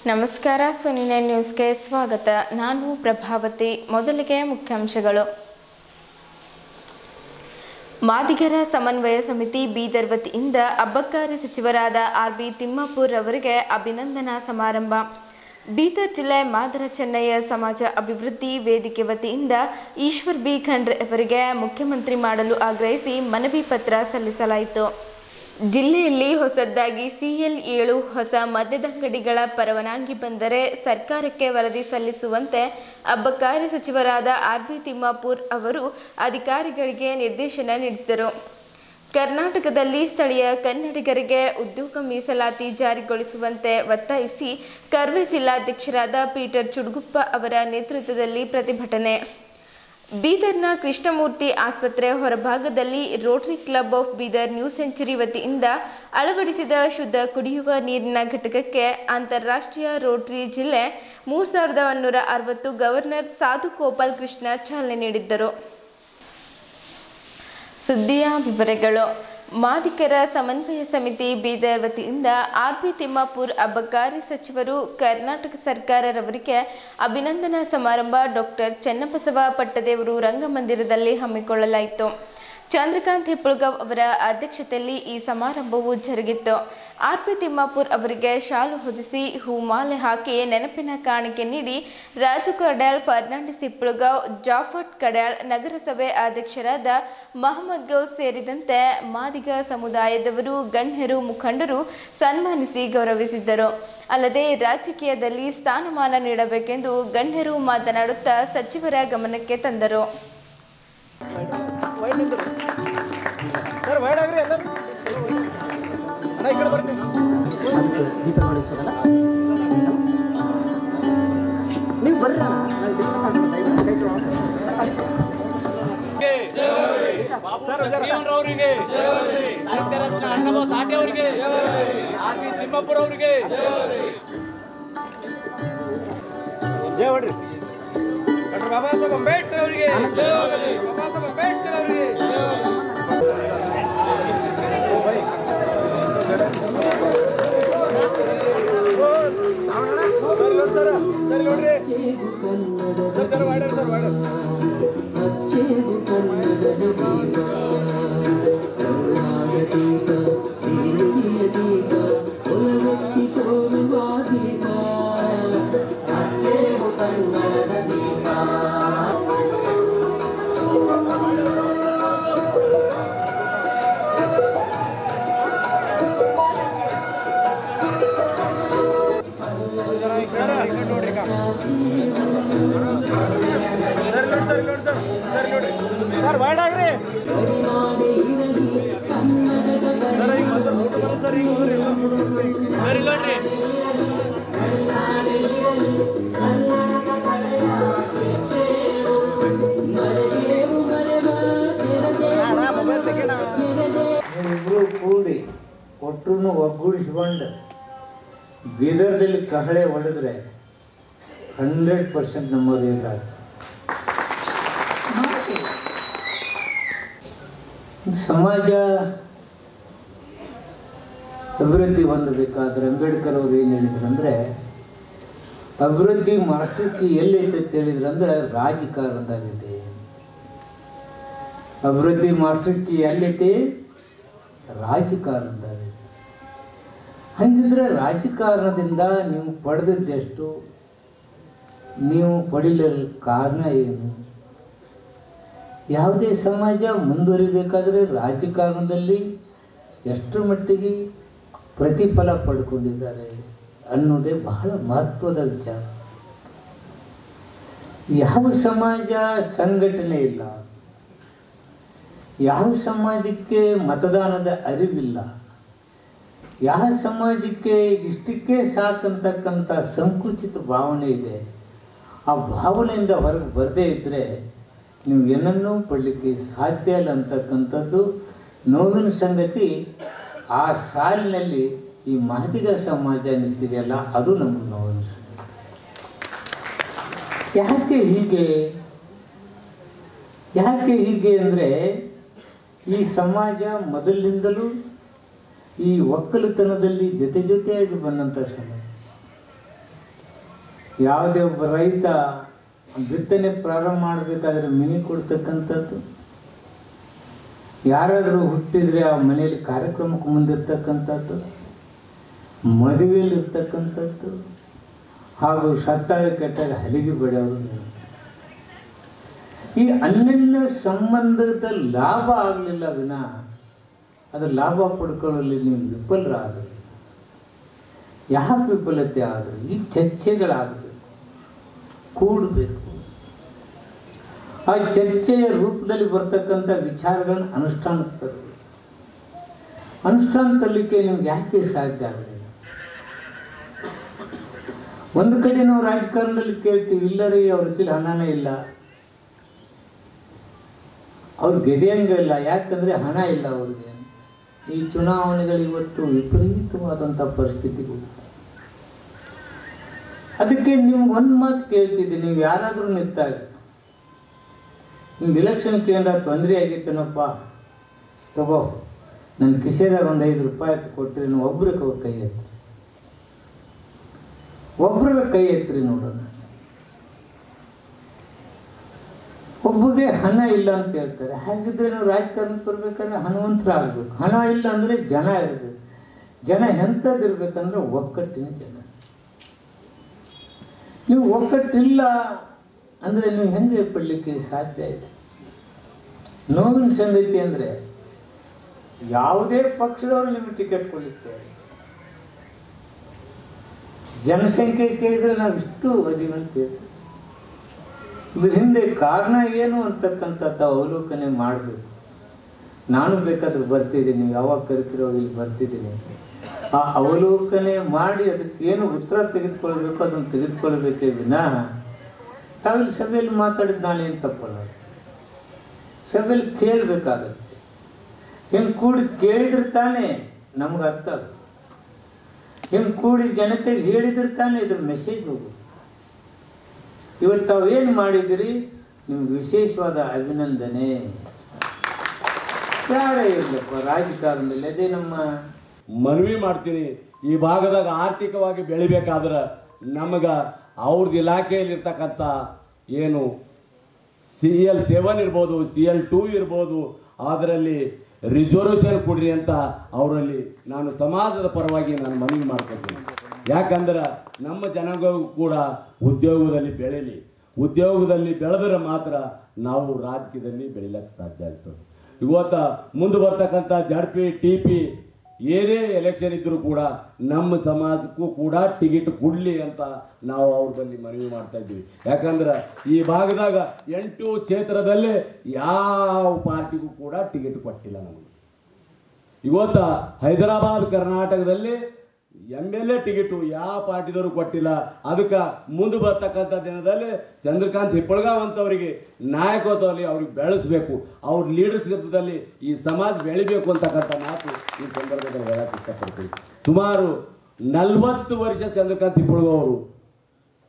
ನಮಸ್ಕಾರ, ಸುನಿನ ನ್ಯೂಸ್ಗೆ ಸ್ವಾಗತ. ನಾನು ಪ್ರಭಾವತಿ. ಮೊದಲಿಗೆ ಮುಖ್ಯಾಂಶಗಳು. ಮಾದಿಗರ ಸಮನ್ವಯ ಸಮಿತಿ ಬೀದರ್ ವತಿಯಿಂದ ಅಬಕಾರಿ ಸಚಿವರಾದ ಆರ್.ಬಿ. ತಿಮ್ಮಾಪುರ್ ಅವರಿಗೆ ಅಭಿನಂದನಾ ಸಮಾರಂಭ. ಬೀದರ್ ಜಿಲ್ಲೆ ಮಾದರ ಚೆನ್ನಯ್ಯ ಸಮಾಜ ಅಭಿವೃದ್ಧಿ ವೇದಿಕೆ ವತಿಯಿಂದ ಈಶ್ವರ್ ಬಿ ಖಂಡ್ರೆ ಅವರಿಗೆ ಮುಖ್ಯಮಂತ್ರಿ ಮಾಡಲು ಆಗ್ರಹಿಸಿ ಮನವಿ ಪತ್ರ ಸಲ್ಲಿಸಲಾಯಿತು. ಜಿಲ್ಲೆಯಲ್ಲಿ ಹೊಸದಾಗಿ CL7 ಹೊಸ ಮದ್ಯದಂಗಡಿಗಳ ಪರವಾನಗಿ ಬಂದರೆ ಸರ್ಕಾರಕ್ಕೆ ವರದಿ ಸಲ್ಲಿಸುವಂತೆ ಅಬಕಾರಿ ಸಚಿವರಾದ ಆರ್.ಬಿ. ತಿಮ್ಮಾಪುರ್ ಅವರು ಅಧಿಕಾರಿಗಳಿಗೆ ನಿರ್ದೇಶನ ನೀಡಿದರು. ಕರ್ನಾಟಕದಲ್ಲಿ ಸ್ಥಳೀಯ ಕನ್ನಡಿಗರಿಗೆ ಉದ್ಯೋಗ ಮೀಸಲಾತಿ ಜಾರಿಗೊಳಿಸುವಂತೆ ಒತ್ತಾಯಿಸಿ ಕರ್ವೆ ಜಿಲ್ಲಾಧ್ಯಕ್ಷರಾದ ಪೀಟರ್ ಚುಡ್ಗುಪ್ಪ ಅವರ ನೇತೃತ್ವದಲ್ಲಿ ಪ್ರತಿಭಟನೆ. ಬೀದರ್ನ ಕೃಷ್ಣಮೂರ್ತಿ ಆಸ್ಪತ್ರೆ ಹೊರಭಾಗದಲ್ಲಿ Rotary Club of Bidar new century ವತಿಯಿಂದ ಅಳವಡಿಸಿದ ಶುದ್ಧ ಕುಡಿಯುವ ನೀರಿನ ಘಟಕಕ್ಕೆ ಅಂತಾರಾಷ್ಟ್ರೀಯ ರೋಟರಿ ಜಿಲ್ಲೆ 3160 ಗವರ್ನರ್ ಸಾಧು ಗೋಪಾಲ್ ಕೃಷ್ಣ ಚಾಲನೆ ನೀಡಿದ್ದರು. ಸುದ್ದಿಯ ವಿವರಗಳು. ಮಾದಿಗರ ಸಮನ್ವಯ ಸಮಿತಿ ಬೀದರ್ ವತಿಯಿಂದ ಆರ್.ಬಿ. ತಿಮ್ಮಾಪುರ್ ಅಬಕಾರಿ ಸಚಿವರು ಕರ್ನಾಟಕ ಸರ್ಕಾರರವರಿಗೆ ಅಭಿನಂದನಾ ಸಮಾರಂಭ ಡಾಕ್ಟರ್ ಚನ್ನಬಸವ ಪಟ್ಟದೇವರು ರಂಗಮಂದಿರದಲ್ಲಿ ಹಮ್ಮಿಕೊಳ್ಳಲಾಯಿತು. ಚಂದ್ರಕಾಂತ್ ಹೆಪ್ಪುಳಗಾವ್ ಅವರ ಅಧ್ಯಕ್ಷತೆಯಲ್ಲಿ ಈ ಸಮಾರಂಭವು ಜರುಗಿತ್ತು. ಆರ್.ಬಿ. ತಿಮ್ಮಾಪುರ್ ಅವರಿಗೆ ಶಾಲು ಹೊದಿಸಿ ಹೂಮಾಲೆ ಹಾಕಿ ನೆನಪಿನ ಕಾಣಿಕೆ ನೀಡಿ ರಾಜು ಕಡ್ಯಾಳ್, ಫರ್ನಾಂಡಿಸ್ ಹೆಪ್ಪುಳಗಾವ್, ಜಾಫಟ್ ಕಡ್ಯಾಳ್, ನಗರಸಭೆ ಅಧ್ಯಕ್ಷರಾದ ಮಹಮ್ಮದ್ ಗೌಸ್ ಸೇರಿದಂತೆ ಮಾದಿಗ ಸಮುದಾಯದವರು, ಗಣ್ಯರು, ಮುಖಂಡರು ಸನ್ಮಾನಿಸಿ ಗೌರವಿಸಿದ್ದರು. ಅಲ್ಲದೆ ರಾಜಕೀಯದಲ್ಲಿ ಸ್ಥಾನಮಾನ ನೀಡಬೇಕೆಂದು ಗಣ್ಯರು ಮಾತನಾಡುತ್ತಾ ಸಚಿವರ ಗಮನಕ್ಕೆ ತಂದರು. ನೀವು ಬರ್ರಿ, ಅವರಿಗೆ ಸಾಹಿತ್ಯ ರತ್ನ ಅಣ್ಣಬ ಸಾಟೆ ಅವರಿಗೆ, ಆರ್.ಬಿ. ತಿಮ್ಮಾಪುರ್ ಅವರಿಗೆ ಜಯ ಹೊಡ್ರಿ. ಡಾಕ್ಟರ್ ಬಾಬಾ ಸಾಹೇಬ್ ಅಂಬೇಡ್ಕರ್ ಅವರಿಗೆ, ಬಾಬಾ ಸಾಹೇಬ್ ಅಂಬೇಡ್ಕರ್ ಅವರಿಗೆ. ಸರಿ ನೋಡ್ರಿ ಸರ್, ವಾಡರ್ ಸರ್, ವಾಡರ್ ಕೂಡಿ ಒಟ್ಟನ್ನು ಒಗ್ಗೂಡಿಸಿಕೊಂಡು ಬೀದರ್ದಲ್ಲಿ ಕಹಳೆ ಹೊಡೆದ್ರೆ 100% ನಮ್ಮದೇನಾಗ ಸಮಾಜ ಅಭಿವೃದ್ಧಿ ಹೊಂದಬೇಕಾದ್ರೆ ಅಂಬೇಡ್ಕರ್ ಅವರು ಏನು ಹೇಳಿದ್ರಂದರೆ, ಅಭಿವೃದ್ಧಿ ಮಾಸ್ಟರ್ಕಿ ಎಲ್ಲೈತೆ ಅಂತ ಹೇಳಿದ್ರಂದ್ರೆ ರಾಜಕಾರಣದಾಗಿದೆ. ಅಭಿವೃದ್ಧಿ ಮಾಸ್ಟರ್ಕಿ ಎಲ್ಲೈತಿ? ರಾಜಕಾರಣದಾಗಿದೆ. ಹಾಗಿದ್ರೆ ರಾಜಕಾರಣದಿಂದ ನೀವು ಪಡೆದದ್ದೆಷ್ಟು, ನೀವು ಪಡಿಲಿರ ಕಾರಣ ಏನು? ಯಾವುದೇ ಸಮಾಜ ಮುಂದುವರಿಬೇಕಾದರೆ ರಾಜಕಾರಣದಲ್ಲಿ ಎಷ್ಟು ಮಟ್ಟಿಗೆ ಪ್ರತಿಫಲ ಪಡ್ಕೊಂಡಿದ್ದಾರೆ ಅನ್ನೋದೇ ಬಹಳ ಮಹತ್ವದ ವಿಚಾರ. ಯಾವ ಸಮಾಜ ಸಂಘಟನೆ ಇಲ್ಲ, ಯಾವ ಸಮಾಜಕ್ಕೆ ಮತದಾನದ ಅರಿವಿಲ್ಲ, ಯಾವ ಸಮಾಜಕ್ಕೆ ಇಷ್ಟಕ್ಕೆ ಸಾಕಂತಕ್ಕಂಥ ಸಂಕುಚಿತ ಭಾವನೆ ಇದೆ, ಆ ಭಾವನೆಯಿಂದ ಹೊರಗೆ ಬರದೇ ಇದ್ದರೆ ನೀವು ಏನನ್ನೂ ಪಡಲಿಕ್ಕೆ ಸಾಧ್ಯ ಇಲ್ಲ ಅಂತಕ್ಕಂಥದ್ದು ನೋವಿನ ಸಂಗತಿ. ಆ ಸಾಲಿನಲ್ಲಿ ಈ ಮಾದಿಗ ಸಮಾಜ ನಿಂತಿದೆಯಲ್ಲ, ಅದು ನಮಗೆ ನೋವಿನ ಸಂಗತಿ. ಯಾಕೆ ಹೀಗೆ ಅಂದರೆ, ಈ ಸಮಾಜ ಮೊದಲಿನಿಂದಲೂ ಈ ಒಕ್ಕಲುತನದಲ್ಲಿ ಜೊತೆಯಾಗಿ ಬಂದಂಥ ಸಮಾಜ. ಯಾವುದೇ ಒಬ್ಬ ರೈತ ಬಿತ್ತನೆ ಪ್ರಾರಂಭ ಮಾಡಬೇಕಾದ್ರೆ ಮಿನಿ ಕೊಡ್ತಕ್ಕಂಥದ್ದು, ಯಾರಾದರೂ ಹುಟ್ಟಿದರೆ ಆ ಮನೆಯಲ್ಲಿ ಕಾರ್ಯಕ್ರಮಕ್ಕೆ ಮುಂದಿರ್ತಕ್ಕಂಥದ್ದು, ಮದುವೆಯಲ್ಲಿರ್ತಕ್ಕಂಥದ್ದು, ಹಾಗೂ ಸತ್ತಾಗ ಕೆಟ್ಟಾಗ ಹಲಿಗೆ ಬೆಳೆಯೋರು. ಈ ಅನ್ಯೋನ್ಯ ಸಂಬಂಧದ ಲಾಭ ಆಗಲಿಲ್ಲ ವಿನಃ ಅದು ಲಾಭ ಪಡ್ಕೊಳ್ಳಲಿ ನೀವು ವಿಫಲರಾದರೆ, ಯಾಕೆ ವಿಫಲತೆ ಆದರೆ ಈ ಚರ್ಚೆಗಳಾಗಬೇಕು, ಕೂಡಬೇಕು. ಆ ಚರ್ಚೆಯ ರೂಪದಲ್ಲಿ ಬರ್ತಕ್ಕಂಥ ವಿಚಾರಗಳನ್ನು ಅನುಷ್ಠಾನಕ್ಕೆ ತರಬೇಕು. ಅನುಷ್ಠಾನ ತರಲಿಕ್ಕೆ ನಿಮ್ಗೆ ಯಾಕೆ ಸಾಧ್ಯ ಆಗಲಿಲ್ಲ? ಒಂದು ಕಡೆ ನಾವು ರಾಜಕಾರಣದಲ್ಲಿ ಕೇಳ್ತೀವಿ, ಇಲ್ಲರಿ ಅವ್ರ ಹತ್ತಿರ ಹಣನೇ ಇಲ್ಲ, ಅವ್ರು ಗೆದೆಯಂಗಿಲ್ಲ, ಯಾಕಂದರೆ ಹಣ ಇಲ್ಲ ಅವ್ರಿಗೆ. ಈ ಚುನಾವಣೆಗಳು ಇವತ್ತು ವಿಪರೀತವಾದಂಥ ಪರಿಸ್ಥಿತಿಗೆ ಹೋಗುತ್ತೆ. ಅದಕ್ಕೆ ನಿಮ್ಗೆ ಒಂದು ಮಾತು ಕೇಳ್ತಿದ್ದೆ, ನೀವು ಯಾರಾದರೂ ನಿಂತಾಗ ನಿಮ್ಗೆ ಇಲೆಕ್ಷನ್ಗೆ ಏನಾರ ತೊಂದರೆ ಆಗಿತ್ತೇನಪ್ಪ, ತಗೋ ನನ್ನ ಕಿಸೆದಾಗ ಒಂದು 5 ರೂಪಾಯಿ ಕೊಟ್ಟರೆ ನೀವು ಒಬ್ರಿಗೆ ಕೈ ಎತ್ತಿ, ಒಬ್ರಿಗೆ ಕೈ ಎತ್ತಿರಿ ನೋಡೋಣ. ಒಬ್ಬಗೆ ಹಣ ಇಲ್ಲ ಅಂತ ಹೇಳ್ತಾರೆ. ಹಾಗಿದ್ರೆ ನಾವು ರಾಜಕಾರಣಕ್ಕೆ ಬರ್ಬೇಕಾದ್ರೆ ಹಣವಂತರಾಗಬೇಕು. ಹಣ ಇಲ್ಲ ಅಂದರೆ ಜನ ಇರಬೇಕು. ಜನ ಎಂಥದ್ದು ಇರಬೇಕಂದ್ರೆ ಒಕ್ಕಟ್ಟಿನ ಜನ. ನೀವು ಒಕ್ಕಟ್ಟಿಲ್ಲ ಅಂದರೆ ನೀವು ಹೆಂಗೆ ಪಡಲಿಕ್ಕೆ ಸಾಧ್ಯ ಇದೆ? ನೋವಿನ ಸಂಗತಿ ಅಂದರೆ ಯಾವುದೇ ಪಕ್ಷದವರು ನಿಮಗೆ ಟಿಕೆಟ್ ಕೊಡಲಿಕ್ಕೆ ಜನಸಂಖ್ಯೆ ಕೇಳಿದರೆ ನಾವು ಇಷ್ಟು ಅದೀವಂತ ಹೇಳ್ತೀವಿ. ಇದ್ರ ಹಿಂದೆ ಕಾರಣ ಏನು ಅಂತಕ್ಕಂಥದ್ದು ಅವಲೋಕನೆ ಮಾಡಬೇಕು. ನಾನು ಬೇಕಾದ್ರೆ ಬರ್ತಿದ್ದೀನಿ, ನೀವು ಯಾವಾಗ ಕರಿತೀರೋ ಇಲ್ಲಿ ಬರ್ತಿದ್ದೀನಿ. ಆ ಅವಲೋಕನೆ ಮಾಡಿ ಅದಕ್ಕೇನು ಉತ್ತರ ತೆಗೆದುಕೊಳ್ಬೇಕು ಅದನ್ನು ತೆಗೆದುಕೊಳ್ಬೇಕೇ ವಿನಃ ತಾವಿಲ್ಲಿ ಸಭೆಯಲ್ಲಿ ಮಾತಾಡಿದ್ದು ನಾನೇನು ತಪ್ಪಲ್ಲ. ಸಭೆಯಲ್ಲಿ ಕೇಳಬೇಕಾಗತ್ತೆ. ಹೆಂಗೆ ಕೂಡಿ ಕೇಳಿದ್ರೆ ತಾನೇ ನಮ್ಗೆ ಅರ್ಥ ಆಗುತ್ತೆ. ಹೆಂಗೆ ಕೂಡಿ ಜನತೆಗೆ ಹೇಳಿದ್ರೆ ತಾನೇ ಇದ್ರ ಮೆಸೇಜ್ ಹೋಗುತ್ತೆ. ಇವತ್ತು ತಾವೇನು ಮಾಡಿದಿರಿ, ನಿಮ್ಗೆ ವಿಶೇಷವಾದ ಅಭಿನಂದನೆ. ಯಾರೇ ಇರಲಪ್ಪ ರಾಜಕಾರಣದಲ್ಲಿ, ಅದೇ ನಮ್ಮ ಮನವಿ ಮಾಡ್ತೀನಿ. ಈ ಭಾಗದಾಗ ಆರ್ಥಿಕವಾಗಿ ಬೆಳಿಬೇಕಾದ್ರೆ ನಮಗೆ ಅವ್ರದ್ದು ಇಲಾಖೆಯಲ್ಲಿರ್ತಕ್ಕಂಥ ಏನು CL7 ಇರ್ಬೋದು, CL2 ಇರ್ಬೋದು, ಅದರಲ್ಲಿ ರಿಸರ್ವೇಷನ್ ಕೊಡ್ರಿ ಅಂತ ಅವರಲ್ಲಿ ನಾನು ಸಮಾಜದ ಪರವಾಗಿ ನಾನು ಮನವಿ ಮಾಡ್ಕೊತೀನಿ. ಯಾಕಂದ್ರೆ ನಮ್ಮ ಜನಾಂಗವು ಕೂಡ ಉದ್ಯೋಗದಲ್ಲಿ ಬೆಳೀಲಿ. ಉದ್ಯೋಗದಲ್ಲಿ ಬೆಳೆದರೆ ಮಾತ್ರ ನಾವು ರಾಜಕೀಯದಲ್ಲಿ ಬೆಳಿಲಿಕ್ಕೆ ಸಾಧ್ಯ ಆಗ್ತದೆ. ಇವತ್ತು ಮುಂದೆ ಬರ್ತಕ್ಕಂಥ ZP TP ಏನೇ ಎಲೆಕ್ಷನ್ ಇದ್ದರೂ ಕೂಡ ನಮ್ಮ ಸಮಾಜಕ್ಕೂ ಕೂಡ ಟಿಕೆಟ್ ಕೊಡಲಿ ಅಂತ ನಾವು ಅವ್ರಲ್ಲಿ ಮನವಿ ಮಾಡ್ತಾ ಇದ್ದೀವಿ. ಯಾಕಂದ್ರೆ ಈ ಭಾಗದಾಗ 8 ಕ್ಷೇತ್ರದಲ್ಲೇ ಯಾವ ಪಾರ್ಟಿಗೂ ಕೂಡ ಟಿಕೆಟ್ ಕೊಟ್ಟಿಲ್ಲ ನಮಗೆ. ಇವತ್ತು ಹೈದರಾಬಾದ್ ಕರ್ನಾಟಕದಲ್ಲಿ MLA ಟಿಕೆಟು ಯಾವ ಪಾರ್ಟಿದವರು ಕೊಟ್ಟಿಲ್ಲ. ಅದಕ್ಕೆ ಮುಂದೆ ಬರ್ತಕ್ಕಂಥ ದಿನದಲ್ಲಿ ಚಂದ್ರಕಾಂತ್ ಹಿಪ್ಪಳಗಾವ್ ಅಂತವರಿಗೆ ನಾಯಕತ್ವದಲ್ಲಿ ಅವ್ರಿಗೆ ಬೆಳೆಸಬೇಕು, ಅವ್ರ ಲೀಡರ್ಶಿಪ್ದಲ್ಲಿ ಈ ಸಮಾಜ ಬೆಳಿಬೇಕು ಅಂತಕ್ಕಂಥ ಮಾತು ಈ ಸಂದರ್ಭದಲ್ಲಿ ಹೇಳಕ್ಕೆ ಇಷ್ಟಪಡ್ತೀವಿ. ಸುಮಾರು 40 ವರ್ಷ ಚಂದ್ರಕಾಂತ್ ಹಿಪ್ಪಳಗಾವ್ ಅವರು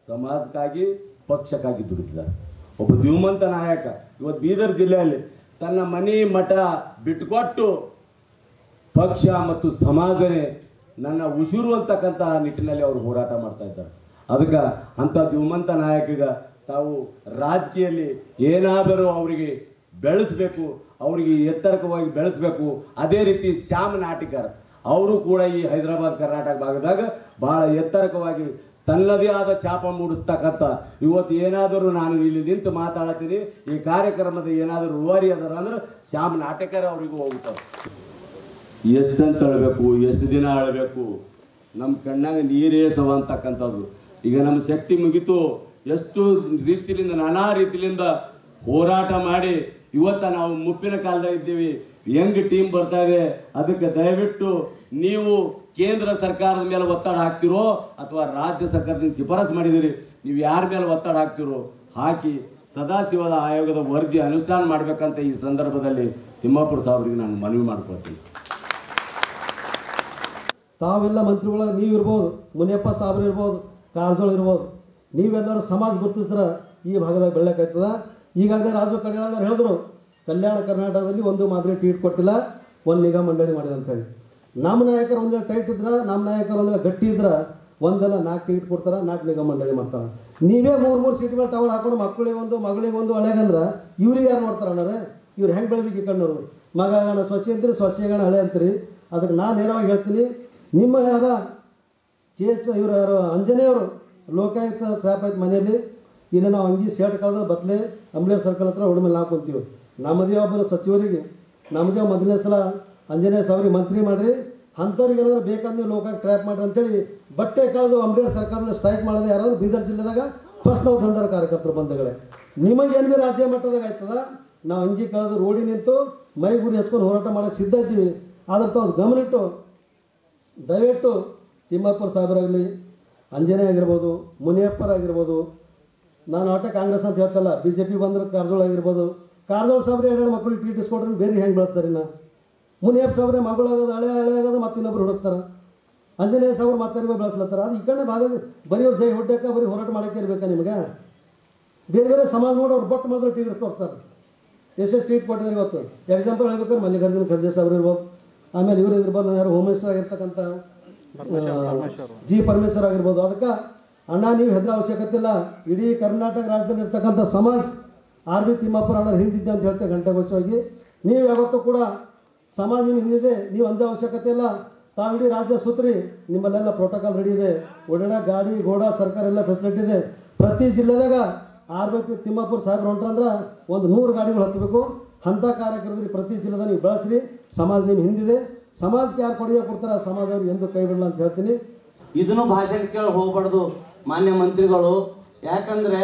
ಸಮಾಜಕ್ಕಾಗಿ ಪಕ್ಷಕ್ಕಾಗಿ ದುಡಿದಿದ್ದಾರೆ. ಒಬ್ಬ ಧೀಮಂತ ನಾಯಕ. ಇವತ್ತು ಬೀದರ್ ಜಿಲ್ಲೆಯಲ್ಲಿ ತನ್ನ ಮನೆ ಮಠ ಬಿಟ್ಟುಕೊಟ್ಟು ಪಕ್ಷ ಮತ್ತು ಸಮಾಜನೇ ನನ್ನ ಉಸಿರು ಅಂತಕ್ಕಂಥ ನಿಟ್ಟಿನಲ್ಲಿ ಅವರು ಹೋರಾಟ ಮಾಡ್ತಾ ಇದ್ದಾರೆ. ಅದಕ್ಕೆ ಅಂಥ ಧೀಮಂತ ನಾಯಕಿಗೆ ತಾವು ರಾಜಕೀಯದಲ್ಲಿ ಏನಾದರೂ ಅವರಿಗೆ ಬೆಳೆಸಬೇಕು, ಅವರಿಗೆ ಎತ್ತರಕವಾಗಿ ಬೆಳೆಸಬೇಕು. ಅದೇ ರೀತಿ ಶ್ಯಾಮ್ ನಾಟಿಕರ್ ಅವರು ಕೂಡ ಈ ಹೈದರಾಬಾದ್ ಕರ್ನಾಟಕ ಭಾಗದಾಗ ಭಾಳ ಎತ್ತರಕವಾಗಿ ತನ್ನದೇ ಆದ ಛಾಪ ಮೂಡಿಸ್ತಕ್ಕಂಥ ಇವತ್ತು ಏನಾದರೂ ನಾನು ಇಲ್ಲಿ ನಿಂತು ಮಾತಾಡ್ತೀನಿ, ಈ ಕಾರ್ಯಕ್ರಮದ ಏನಾದರೂ ರೂವಾರಿ ಅದರ ಅಂದ್ರೆ ಶ್ಯಾಮ್ ನಾಟಕರ್ ಅವರಿಗೂ ಹೋಗ್ತಾರೆ. ಎಷ್ಟಂತ ಅಳಬೇಕು, ಎಷ್ಟು ದಿನ ಅಳಬೇಕು, ನಮ್ಮ ಕಣ್ಣಾಗ ನೀರೇ ಸವ ಅಂತಕ್ಕಂಥದ್ದು. ಈಗ ನಮ್ಮ ಶಕ್ತಿ ಮುಗಿತು, ಎಷ್ಟು ರೀತಿಯಿಂದ ನಾನಾ ರೀತಿಯಿಂದ ಹೋರಾಟ ಮಾಡಿ ಇವತ್ತು ನಾವು ಮುಪ್ಪಿನ ಕಾಲದಾಗ ಇದ್ದೀವಿ. ಯಂಗ್ ಟೀಮ್ ಬರ್ತಾ ಇದೆ. ಅದಕ್ಕೆ ದಯವಿಟ್ಟು ನೀವು ಕೇಂದ್ರ ಸರ್ಕಾರದ ಮೇಲೆ ಒತ್ತಡ ಹಾಕ್ತಿರೋ ಅಥವಾ ರಾಜ್ಯ ಸರ್ಕಾರದಿಂದ ಶಿಫಾರಸು ಮಾಡಿದಿರಿ, ನೀವು ಯಾರ ಮೇಲೆ ಒತ್ತಡ ಹಾಕ್ತಿರೋ ಹಾಕಿ ಸದಾಶಿವದ ಆಯೋಗದ ವರದಿ ಅನುಷ್ಠಾನ ಮಾಡಬೇಕಂತ ಈ ಸಂದರ್ಭದಲ್ಲಿ ತಿಮ್ಮಾಪುರ ಸಾಹೇಬರಿಗೆ ನಾನು ಮನವಿ ಮಾಡ್ಕೊಳ್ತೀನಿ. ತಾವೆಲ್ಲ ಮಂತ್ರಿಗಳು ನೀವಿರ್ಬೋದು, ಮುನಿಯಪ್ಪ ಸಾಹೇಬ್ರು ಇರ್ಬೋದು, ಕಾರಜೋಳ ಇರ್ಬೋದು, ನೀವೆಲ್ಲರೂ ಸಮಾಜ ಗುರುತಿಸಿದ್ರೆ ಈ ಭಾಗದಾಗ ಬೆಳ್ಳಕ್ಕಾಯ್ತದ. ಈಗಾಗಲೇ ರಾಜು ಕಲ್ಯಾಣ ಹೇಳಿದ್ರು, ಕಲ್ಯಾಣ ಕರ್ನಾಟಕದಲ್ಲಿ ಒಂದು ಮಾದರಿ ಟಿಕೆಟ್ ಕೊಟ್ಟಿಲ್ಲ, ಒಂದು ನಿಗಮ ಮಂಡಳಿ ಮಾಡಿದೆ ಅಂತೇಳಿ. ನಮ್ಮ ನಾಯಕರು ಒಂದೆಲ್ಲ ಟೈಟ್ ಇದ್ರೆ, ನಮ್ಮ ನಾಯಕರು ಒಂದೆಲ್ಲ ಗಟ್ಟಿ ಇದ್ರೆ ಒಂದೆಲ್ಲ 4 ಟಿಕೆಟ್ ಕೊಡ್ತಾರೆ, 4 ನಿಗಮ ಮಂಡಳಿ ಮಾಡ್ತಾರೆ. ನೀವೇ 3 ಸೀಟ್ಗಳು ತಗೊಂಡು ಹಾಕೊಂಡು ಮಗಳಿಗೊಂದು ಹಳೆಗಂದ್ರೆ ಇವ್ರಿಗೆ ಯಾರು ನೋಡ್ತಾರೆ ಅಣ್ಣಾರೆ? ಇವ್ರು ಹೆಂಗೆ ಬೆಳಿಬೇಕು? ಈ ಕಣ್ಣವರು ಮಗನ ಸೊಸೆ ಅಂತೀರಿ, ಸೊಸೆಗಣ ಹಳೆ ಅಂತೀರಿ. ಅದಕ್ಕೆ ನಾನು ನೇರವಾಗಿ ಹೇಳ್ತೀನಿ, ನಿಮ್ಮ ಇವರು ಯಾರು ಅಂಜನೇಯವರು ಲೋಕಾಯುಕ್ತ ಟ್ರ್ಯಾಪ್ ಆಯ್ತು ಮನೆಯಲ್ಲಿ. ಇಲ್ಲಿ ನಾವು ಅಂಗಿ ಶರ್ಟ್ ಕಳೆದು ಬತ್ಲೆ ಅಂಬ್ಲೇರ್ ಸರ್ಕಲ್ ಹತ್ರ ಒಡ ಮೇಲೆ ನಾವು ಕುಂತೀವಿ. ನಮ್ಮದೇ ಒಬ್ಬನ ಸಚಿವರಿಗೆ ನಮ್ಮದೇ ಮೊದಲನೇ ಸಲ ಅಂಜನೇಯ ಸಾವ್ರಿಗೆ ಮಂತ್ರಿ ಮಾಡಿರಿ, ಅಂಥವ್ರಿಗೆ ಏನಾದ್ರು ಬೇಕಂದ್ರೆ ಲೋಕಾಯುಕ್ತ ಟ್ರ್ಯಾಪ್ ಮಾಡಿರಿ ಅಂತೇಳಿ ಬಟ್ಟೆ ಕಳೆದು ಅಂಬೇಡ್ಕರ್ ಸರ್ಕಾರದಲ್ಲಿ ಸ್ಟ್ರೈಕ್ ಮಾಡೋದು ಯಾರಾದ್ರೂ ಬೀದರ್ ಜಿಲ್ಲೆದಾಗ ಫಸ್ಟ್ ನಾವು ದಂಡರ ಕಾರ್ಯಕರ್ತರು ಬಂಧುಗಳೇ. ನಿಮಗೇನು ಭೀ ರಾಜ್ಯ ಮಟ್ಟದಾಗ ಆಯ್ತದ, ನಾವು ಅಂಗಿ ಕಳೆದು ರೋಡಿ ನಿಂತು ಮೈ ಗುರಿ ಹಚ್ಕೊಂಡು ಹೋರಾಟ ಮಾಡೋಕ್ಕೆ ಸಿದ್ಧ ಇದ್ದೀವಿ. ಆದ್ರೆ ತಾವು ಗಮನಿಟ್ಟು ದಯವಿಟ್ಟು ತಿಮ್ಮಾಪುರ ಸಾಹೇಬರಾಗಲಿ, ಅಂಜನೇಯ ಆಗಿರ್ಬೋದು, ಮುನಿಯಪ್ಪರಾಗಿರ್ಬೋದು, ನಾನು ಒಟ್ಟೆ ಕಾಂಗ್ರೆಸ್ ಅಂತ ಹೇಳ್ತಲ್ಲ, BJP ಬಂದ್ರೆ ಕಾರಜೋಳ ಆಗಿರ್ಬೋದು, ಕಾರಜೋಳ ಸಾಬ್ರೆ 2 ಮಕ್ಕಳಿಗೆ ಟ್ವೀಟ್ ಇಸ್ಕೊಟ್ರೆ ಬೇರೆ ಹೆಂಗೆ ಬೆಳೆಸ್ತಾರೆ? ಮುನಿಯಪ್ಪ ಸಾಬ್ರೆ ಮಗಳಾಗೋದು ಹಳೆ ಆಗೋದು ಮತ್ತೆ ಇನ್ನೊಬ್ರು ಹುಡುಕ್ತಾರೆ. ಅಂಜನೇಯ ಸಾಬ್ರು ಮತ್ತೆ ಬೆಳೆಸ್ಲತ್ತಾರೆ. ಅದು ಈ ಕಡೆ ಭಾಗದ ಬರೀ ಅವ್ರು ಜೈ ಹೊಡ್ಡಕ್ಕ ಬರೀ ಹೋರಾಟ ಮಾಡೋಕ್ಕೆ ಇರಬೇಕಾ ನಿಮಗೆ? ಬೇರೆ ಬೇರೆ ಸಮಾಜ ನೋಡಿ ಅವ್ರು ಬಟ್ಟು ಮಾತ್ರ ಟಿಕೆಟ್ ತೋರಿಸ್ತಾರೆ. ಎಷ್ಟು ಟ್ವೀಟ್ ಕೊಟ್ಟಿದ್ದಾರೆ ಇವತ್ತು. ಎಕ್ಸಾಂಪಲ್ ಹೇಳ್ಬೇಕಾದ್ರೆ ಮಲ್ಲಿಕಾರ್ಜುನ ಖರ್ಗೆ ಸಾಬ್ರು ಇರ್ಬೋದು, ಆಮೇಲೆ ಇವರು ಇರ್ಬೋದು, ಯಾರು ಹೋಮ್ ಮಿನಿಸ್ಟರ್ ಆಗಿರ್ತಕ್ಕಂಥ G. ಪರಮೇಶ್ವರ್ ಆಗಿರ್ಬೋದು. ಅದಕ್ಕೆ ಅಣ್ಣ ನೀವು ಹೆದರ ಅವಶ್ಯಕತೆ ಇಲ್ಲ. ಇಡೀ ಕರ್ನಾಟಕ ರಾಜ್ಯದಲ್ಲಿ ಇರ್ತಕ್ಕಂಥ ಸಮಾಜ RB ತಿಮ್ಮಾಪುರ ಅಣ್ಣ ಹಿಂದಿದ್ದೆ ಅಂತ ಹೇಳ್ತೇವೆ ಗಂಟೆಗೋಷ್ಠಿಯಾಗಿ. ನೀವು ಯಾವತ್ತೂ ಕೂಡ ಸಮಾಜ ನಿಮ್ಮ ಹಿಂದಿದೆ, ನೀವು ಅಂಜೋ ಅವಶ್ಯಕತೆ ಇಲ್ಲ. ತಾವು ಇಡೀ ರಾಜ್ಯ ಸೂತ್ರಿ, ನಿಮ್ಮಲ್ಲೆಲ್ಲ ಪ್ರೋಟೋಕಾಲ್ ರೆಡಿ ಇದೆ, ಓಡಾಡೋ ಗಾಡಿ ಗೋಡ ಸರ್ಕಾರ ಎಲ್ಲ ಫೆಸಿಲಿಟಿ ಇದೆ. ಪ್ರತಿ ಜಿಲ್ಲೆದಾಗ RB ತಿಮ್ಮಾಪುರ ಸಾಹೇಬ್ರು ಹೊಂಟ್ರಂದ್ರೆ ಒಂದು 100 ಗಾಡಿಗಳು ಹತ್ತಬೇಕು. ಅಂಥ ಕಾರ್ಯಕ್ರಮದಲ್ಲಿ ಪ್ರತಿ ಜಿಲ್ಲೆದಾಗ ನೀವು ಬೆಳೆಸ್ರಿ. ಸಮಾಜ ನಿಮ್ಮ ಹಿಂದಿದೆ. ಸಮಾಜಕ್ಕೆ ಯಾರು ಕೊಡುಗೆ ಕೊಡ್ತಾರೆ ಆ ಸಮಾಜ ಅವ್ರಿಗೆ ಎಂದು ಕೈ ಬಿಡಲ್ಲ ಅಂತ ಹೇಳ್ತೀನಿ. ಇದನ್ನು ಭಾಷಣ ಕೇಳಿ ಹೋಗ್ಬಾರ್ದು ಮಾನ್ಯ ಮಂತ್ರಿಗಳು. ಯಾಕಂದರೆ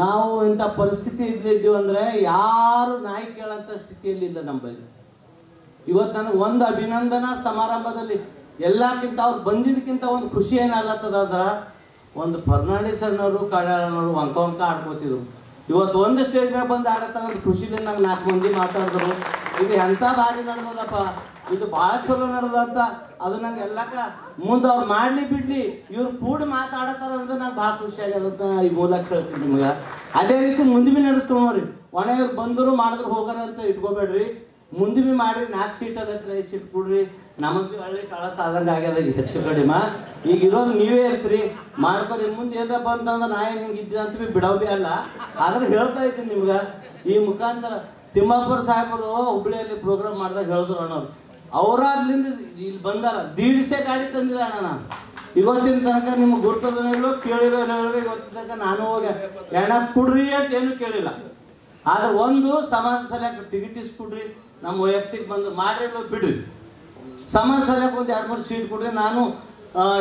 ನಾವು ಇಂಥ ಪರಿಸ್ಥಿತಿ ಇದ್ದಿದ್ದೀವಿ ಅಂದರೆ ಯಾರು ನಾಯಿ ಕೇಳೋಂಥ ಸ್ಥಿತಿಯಲ್ಲಿ ಇಲ್ಲ ನಮ್ಮಲ್ಲಿ. ಇವತ್ತು ನನಗೆ ಒಂದು ಅಭಿನಂದನಾ ಸಮಾರಂಭದಲ್ಲಿ ಎಲ್ಲಕ್ಕಿಂತ ಅವ್ರು ಬಂದಿದ್ದಕ್ಕಿಂತ ಒಂದು ಖುಷಿ ಏನಲ್ಲತ್ತದಾದ್ರೆ, ಒಂದು ಫರ್ನಾಂಡಿಸ್ ಅಣ್ಣವರು ಕಾಡಾಳಣ್ಣವರು ವಂಕ ಆಡ್ಕೋತಿದ್ರು. ಇವತ್ತು ಒಂದು ಸ್ಟೇಜ್ ಮೇಲೆ ಬಂದು ಆಡತ್ತಾರ ಅಂತ ಖುಷಿಲಿಂದ ನಂಗೆ 4 ಮಂದಿ ಮಾತಾಡಿದ್ರು. ಇದು ಎಂಥ ಭಾರಿ ನಡೆದದಪ್ಪ, ಇದು ಭಾಳ ಚಲೋ ನಡೆದಂತ. ಅದು ನಂಗೆ ಎಲ್ಲಕ್ಕ ಮುಂದೆ ಅವ್ರು ಮಾಡಲಿ ಬಿಡಲಿ ಇವ್ರು ಕೂಡಿ ಮಾತಾಡತ್ತಾರ ಅಂದ್ರೆ ನಂಗೆ ಭಾಳ ಖುಷಿ ಆಗ್ಯದಂತ ಈ ಮೂಲಕ ಹೇಳ್ತೀನಿ ನಿಮ್ಗೆ. ಅದೇ ರೀತಿ ಮುಂದೆ ಭೀ ನಡೆಸ್ಕೊಂಡ್ರಿ. ಒಣೆಯವ್ರು ಬಂದರು ಮಾಡಿದ್ರು ಹೋಗಾರ ಅಂತ ಇಟ್ಕೋಬೇಡ್ರಿ. ಮುಂದೆ ಭೀ ಮಾಡಿರಿ. 4 ಸೀಟಲ್ಲಿ 5 ಸೀಟ್ ಕೊಡ್ರಿ. ನಮಗೆ ಭೀ ಹಳ್ಳಿ ಕಳಸ ಆದಂಗೆ ಆಗ್ಯದ ಈಗ ಹೆಚ್ಚು ಕಡಿಮೆ. ಈಗ ಇರೋರು ನೀವೇ ಇರ್ತೀರಿ, ಮಾಡ್ಕೊರಿ. ಮುಂದೆ ಏನಾರ ಬಂತಂದ್ರೆ ನಾ ಏನು ಹಿಂಗೆ ಇದ್ದೆ ಅಂತ ಭೀ ಬಿಡೋ ಭೀ ಅಲ್ಲ. ಆದ್ರೆ ಹೇಳ್ತಾ ಇದ್ದೀನಿ ನಿಮ್ಗೆ ಈ ಮುಖಾಂತರ. ತಿಮ್ಮಾಪುರ ಸಾಹೇಬರು ಹುಬ್ಬಳ್ಳಿಯಲ್ಲಿ ಪ್ರೋಗ್ರಾಮ್ ಮಾಡಿದಾಗ ಹೇಳಿದ್ರು ಅಣ್ಣವ್ರು, ಅವರಾದ್ಲಿಂದ ಇಲ್ಲಿ ಬಂದಾರ 150 ಗಾಡಿ ತಂದಿದ್ದ ಅಣ್ಣ. ನಾನು ಇವತ್ತಿನ ತನಕ ನಿಮ್ಗೆ ಗುರ್ತದೋ ಕೇಳಿರೋ ಇವತ್ತಿನ ತನಕ ನಾನು ಹೋಗಿ ಎಣ್ಣ ಕೊಡ್ರಿ ಅಂತ ಏನು ಕೇಳಿಲ್ಲ. ಆದ್ರೆ ಒಂದು ಸಮಾಜ ಸಲಕ್ಕೆ ಟಿಕೆಟ್ ಇಸ್ಕೊಡ್ರಿ, ನಮ್ಮ ವೈಯಕ್ತಿಕ ಬಂದು ಮಾಡ್ರಿ ಬಿಡ್ರಿ. ಸಮಾಜ ಸಲಕ್ಕೆ ಒಂದು 2-3 ಸೀಟ್ ಕೊಡ್ರಿ. ನಾನು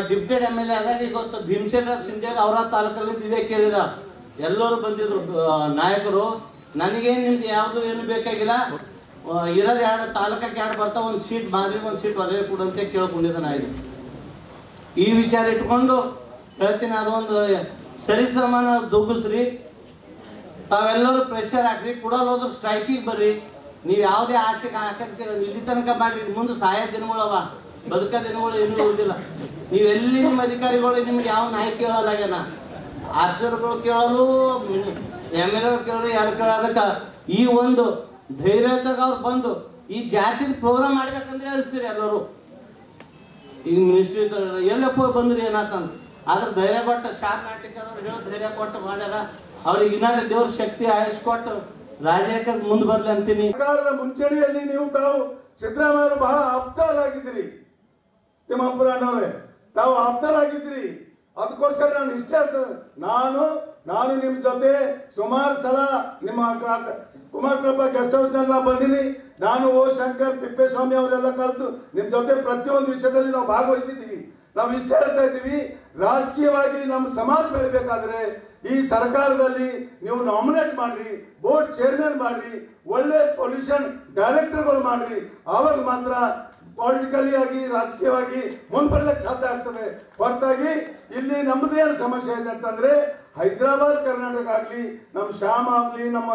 ಡಿಪ್ಯೂಟೆಡ್ MLA ಆದಾಗ ಇವತ್ತು ಭೀಮಸೇನ ಸಿಂಧ್ಯಾಗ ಅವರ ತಾಲೂಕಲ್ಲಿಂದ ಇದೇ ಕೇಳಿದ. ಎಲ್ಲರೂ ಬಂದಿದ್ರು ನಾಯಕರು. ನನಗೇನು ನಿಮ್ದು ಯಾವುದು ಏನು ಬೇಕಾಗಿಲ್ಲ, ಇರೋದು 2 ತಾಲೂಕಕ್ಕೆ 2 ಬರ್ತಾವ, ಒಂದು ಸೀಟ್ ಮಾದ್ರಿಗೆ ಒಂದು ಸೀಟ್ ಹೊರಗೆ ಕೊಡಂತ ಕೇಳ್ಕೊಂಡಿದ್ದೆ ನಾ. ಇದು ಈ ವಿಚಾರ ಇಟ್ಕೊಂಡು ಹೇಳ್ತೀನಿ, ಅದೊಂದು ಸರಿಸಮಾನ ದುಗ್ಗಿಸ್ರಿ. ತಾವೆಲ್ಲರೂ ಪ್ರೆಷರ್ ಹಾಕ್ರಿ. ಕೊಡಲ್ಲ ಹೋದ್ರೆ ಸ್ಟ್ರೈಕಿಗೆ ಬರ್ರಿ. ನೀವು ಯಾವುದೇ ಆಸೆಗೆ ಹಾಕಕ್ಕೆ ಇಲ್ಲಿ ತನಕ ಮಾಡಿರಿ. ಮುಂದೆ ಸಾಯೋ ದಿನಗಳವ, ಬದುಕೋ ದಿನಗಳು ಏನೂ ಉಳಿದಿಲ್ಲ. ನೀವೆಲ್ಲಿ ನಿಮ್ಮ ಅಧಿಕಾರಿಗಳು ನಿಮ್ಗೆ ಯಾವ ನಾಯಿ ಕೇಳೋಲ್ಲಾಗ್ಯಾನ. ಆಫೀಸರ್ಗಳು ಕೇಳಲು, MLA ಕೇಳೋರು, ಯಾರು ಕೇಳೋದಕ್ಕೆ ಈ ಒಂದು ಧೈರ್ಯದಾಗ ಅವ್ರು ಬಂದು ಈ ಜಾತಿದ ಪ್ರೋಗ್ರಾಮ್ ಮಾಡ್ಬೇಕಂದ್ರೆ ಅನಿಸ್ತೀರಿ ಎಲ್ಲರೂ. ಈಗ ಮಿನಿಸ್ಟ್ರಿ ಎಲ್ಲಪ್ಪ ಬಂದ್ರಿ ಏನಾತಂತ. ಆದ್ರೆ ಧೈರ್ಯ ಕೊಟ್ಟು ಶಾಪ್ ನಾಟಿಕರು ಹೇಳೋ ಧೈರ್ಯ ಕೊಟ್ಟು ಮಾಡ್ಯಾರ. ಅವ್ರಿಗೆ ಇನ್ನಾಟ ದೇವ್ರ ಶಕ್ತಿ ಆಯಿಸ್ಕೊಟ್ಟು ರಾಜ್ಯಕ್ಕೆ ಮುಂದೆ ಬರ್ಲಿ ಅಂತೀನಿ. ಸರ್ಕಾರದ ಮುಂಚೂಣಿಯಲ್ಲಿ ನೀವು ತಾವು ಸಿದ್ದರಾಮಯ್ಯರು ಬಹಳ ಆಪ್ತರಾಗಿದ್ದೀರಿ. ತಿಮ್ಮಾಪುರ ಅಣ್ಣವ್ರೆ, ತಾವು ಆಪ್ತರಾಗಿದ್ದೀರಿ. ಅದಕ್ಕೋಸ್ಕರ ನಾನು ಇಷ್ಟ ನಾನು ನಿಮ್ಮ ಜೊತೆ ಸುಮಾರು ಸಲ ನಿಮ್ಮ ಕುಮಾರಕೃಪಾ ಗೆಸ್ಟ್ ಹೌಸ್ನೆಲ್ಲ ಬಂದೀನಿ. ನಾನು ಶಂಕರ್ ತಿಪ್ಪೇಸ್ವಾಮಿ ಅವರೆಲ್ಲ ಕಲಿತು ನಿಮ್ಮ ಜೊತೆ ಪ್ರತಿಯೊಂದು ವಿಷಯದಲ್ಲಿ ನಾವು ಭಾಗವಹಿಸಿದ್ದೀವಿ. ನಾವು ಇಷ್ಟ ಹೇಳ್ತಾ ಇದ್ದೀವಿ, ರಾಜಕೀಯವಾಗಿ ನಮ್ಮ ಸಮಾಜ ಬೆಳಿಬೇಕಾದ್ರೆ ಈ ಸರ್ಕಾರದಲ್ಲಿ ನೀವು ನಾಮಿನೇಟ್ ಮಾಡ್ರಿ, ಬೋರ್ಡ್ ಚೇರ್ಮನ್ ಮಾಡ್ರಿ, ಒಳ್ಳೆ ಪೊಲ್ಯೂಷನ್ ಡೈರೆಕ್ಟರ್ಗಳು ಮಾಡ್ರಿ. ಆವಾಗ ಮಾತ್ರ ಪೊಲಿಟಿಕಲಿ ಆಗಿ ರಾಜಕೀಯವಾಗಿ ಮುಂದ್ಬರ್ಲಿಕ್ಕೆ ಸಾಧ್ಯ ಆಗ್ತದೆ. ಹೊರತಾಗಿ ಇಲ್ಲಿ ನಮ್ಮದೇನು ಸಮಸ್ಯೆ ಇದೆ ಅಂತಂದ್ರೆ, ಹೈದರಾಬಾದ್ ಕರ್ನಾಟಕ ಆಗಲಿ, ನಮ್ಮ ಶ್ಯಾಮ್ ಆಗಲಿ, ನಮ್ಮ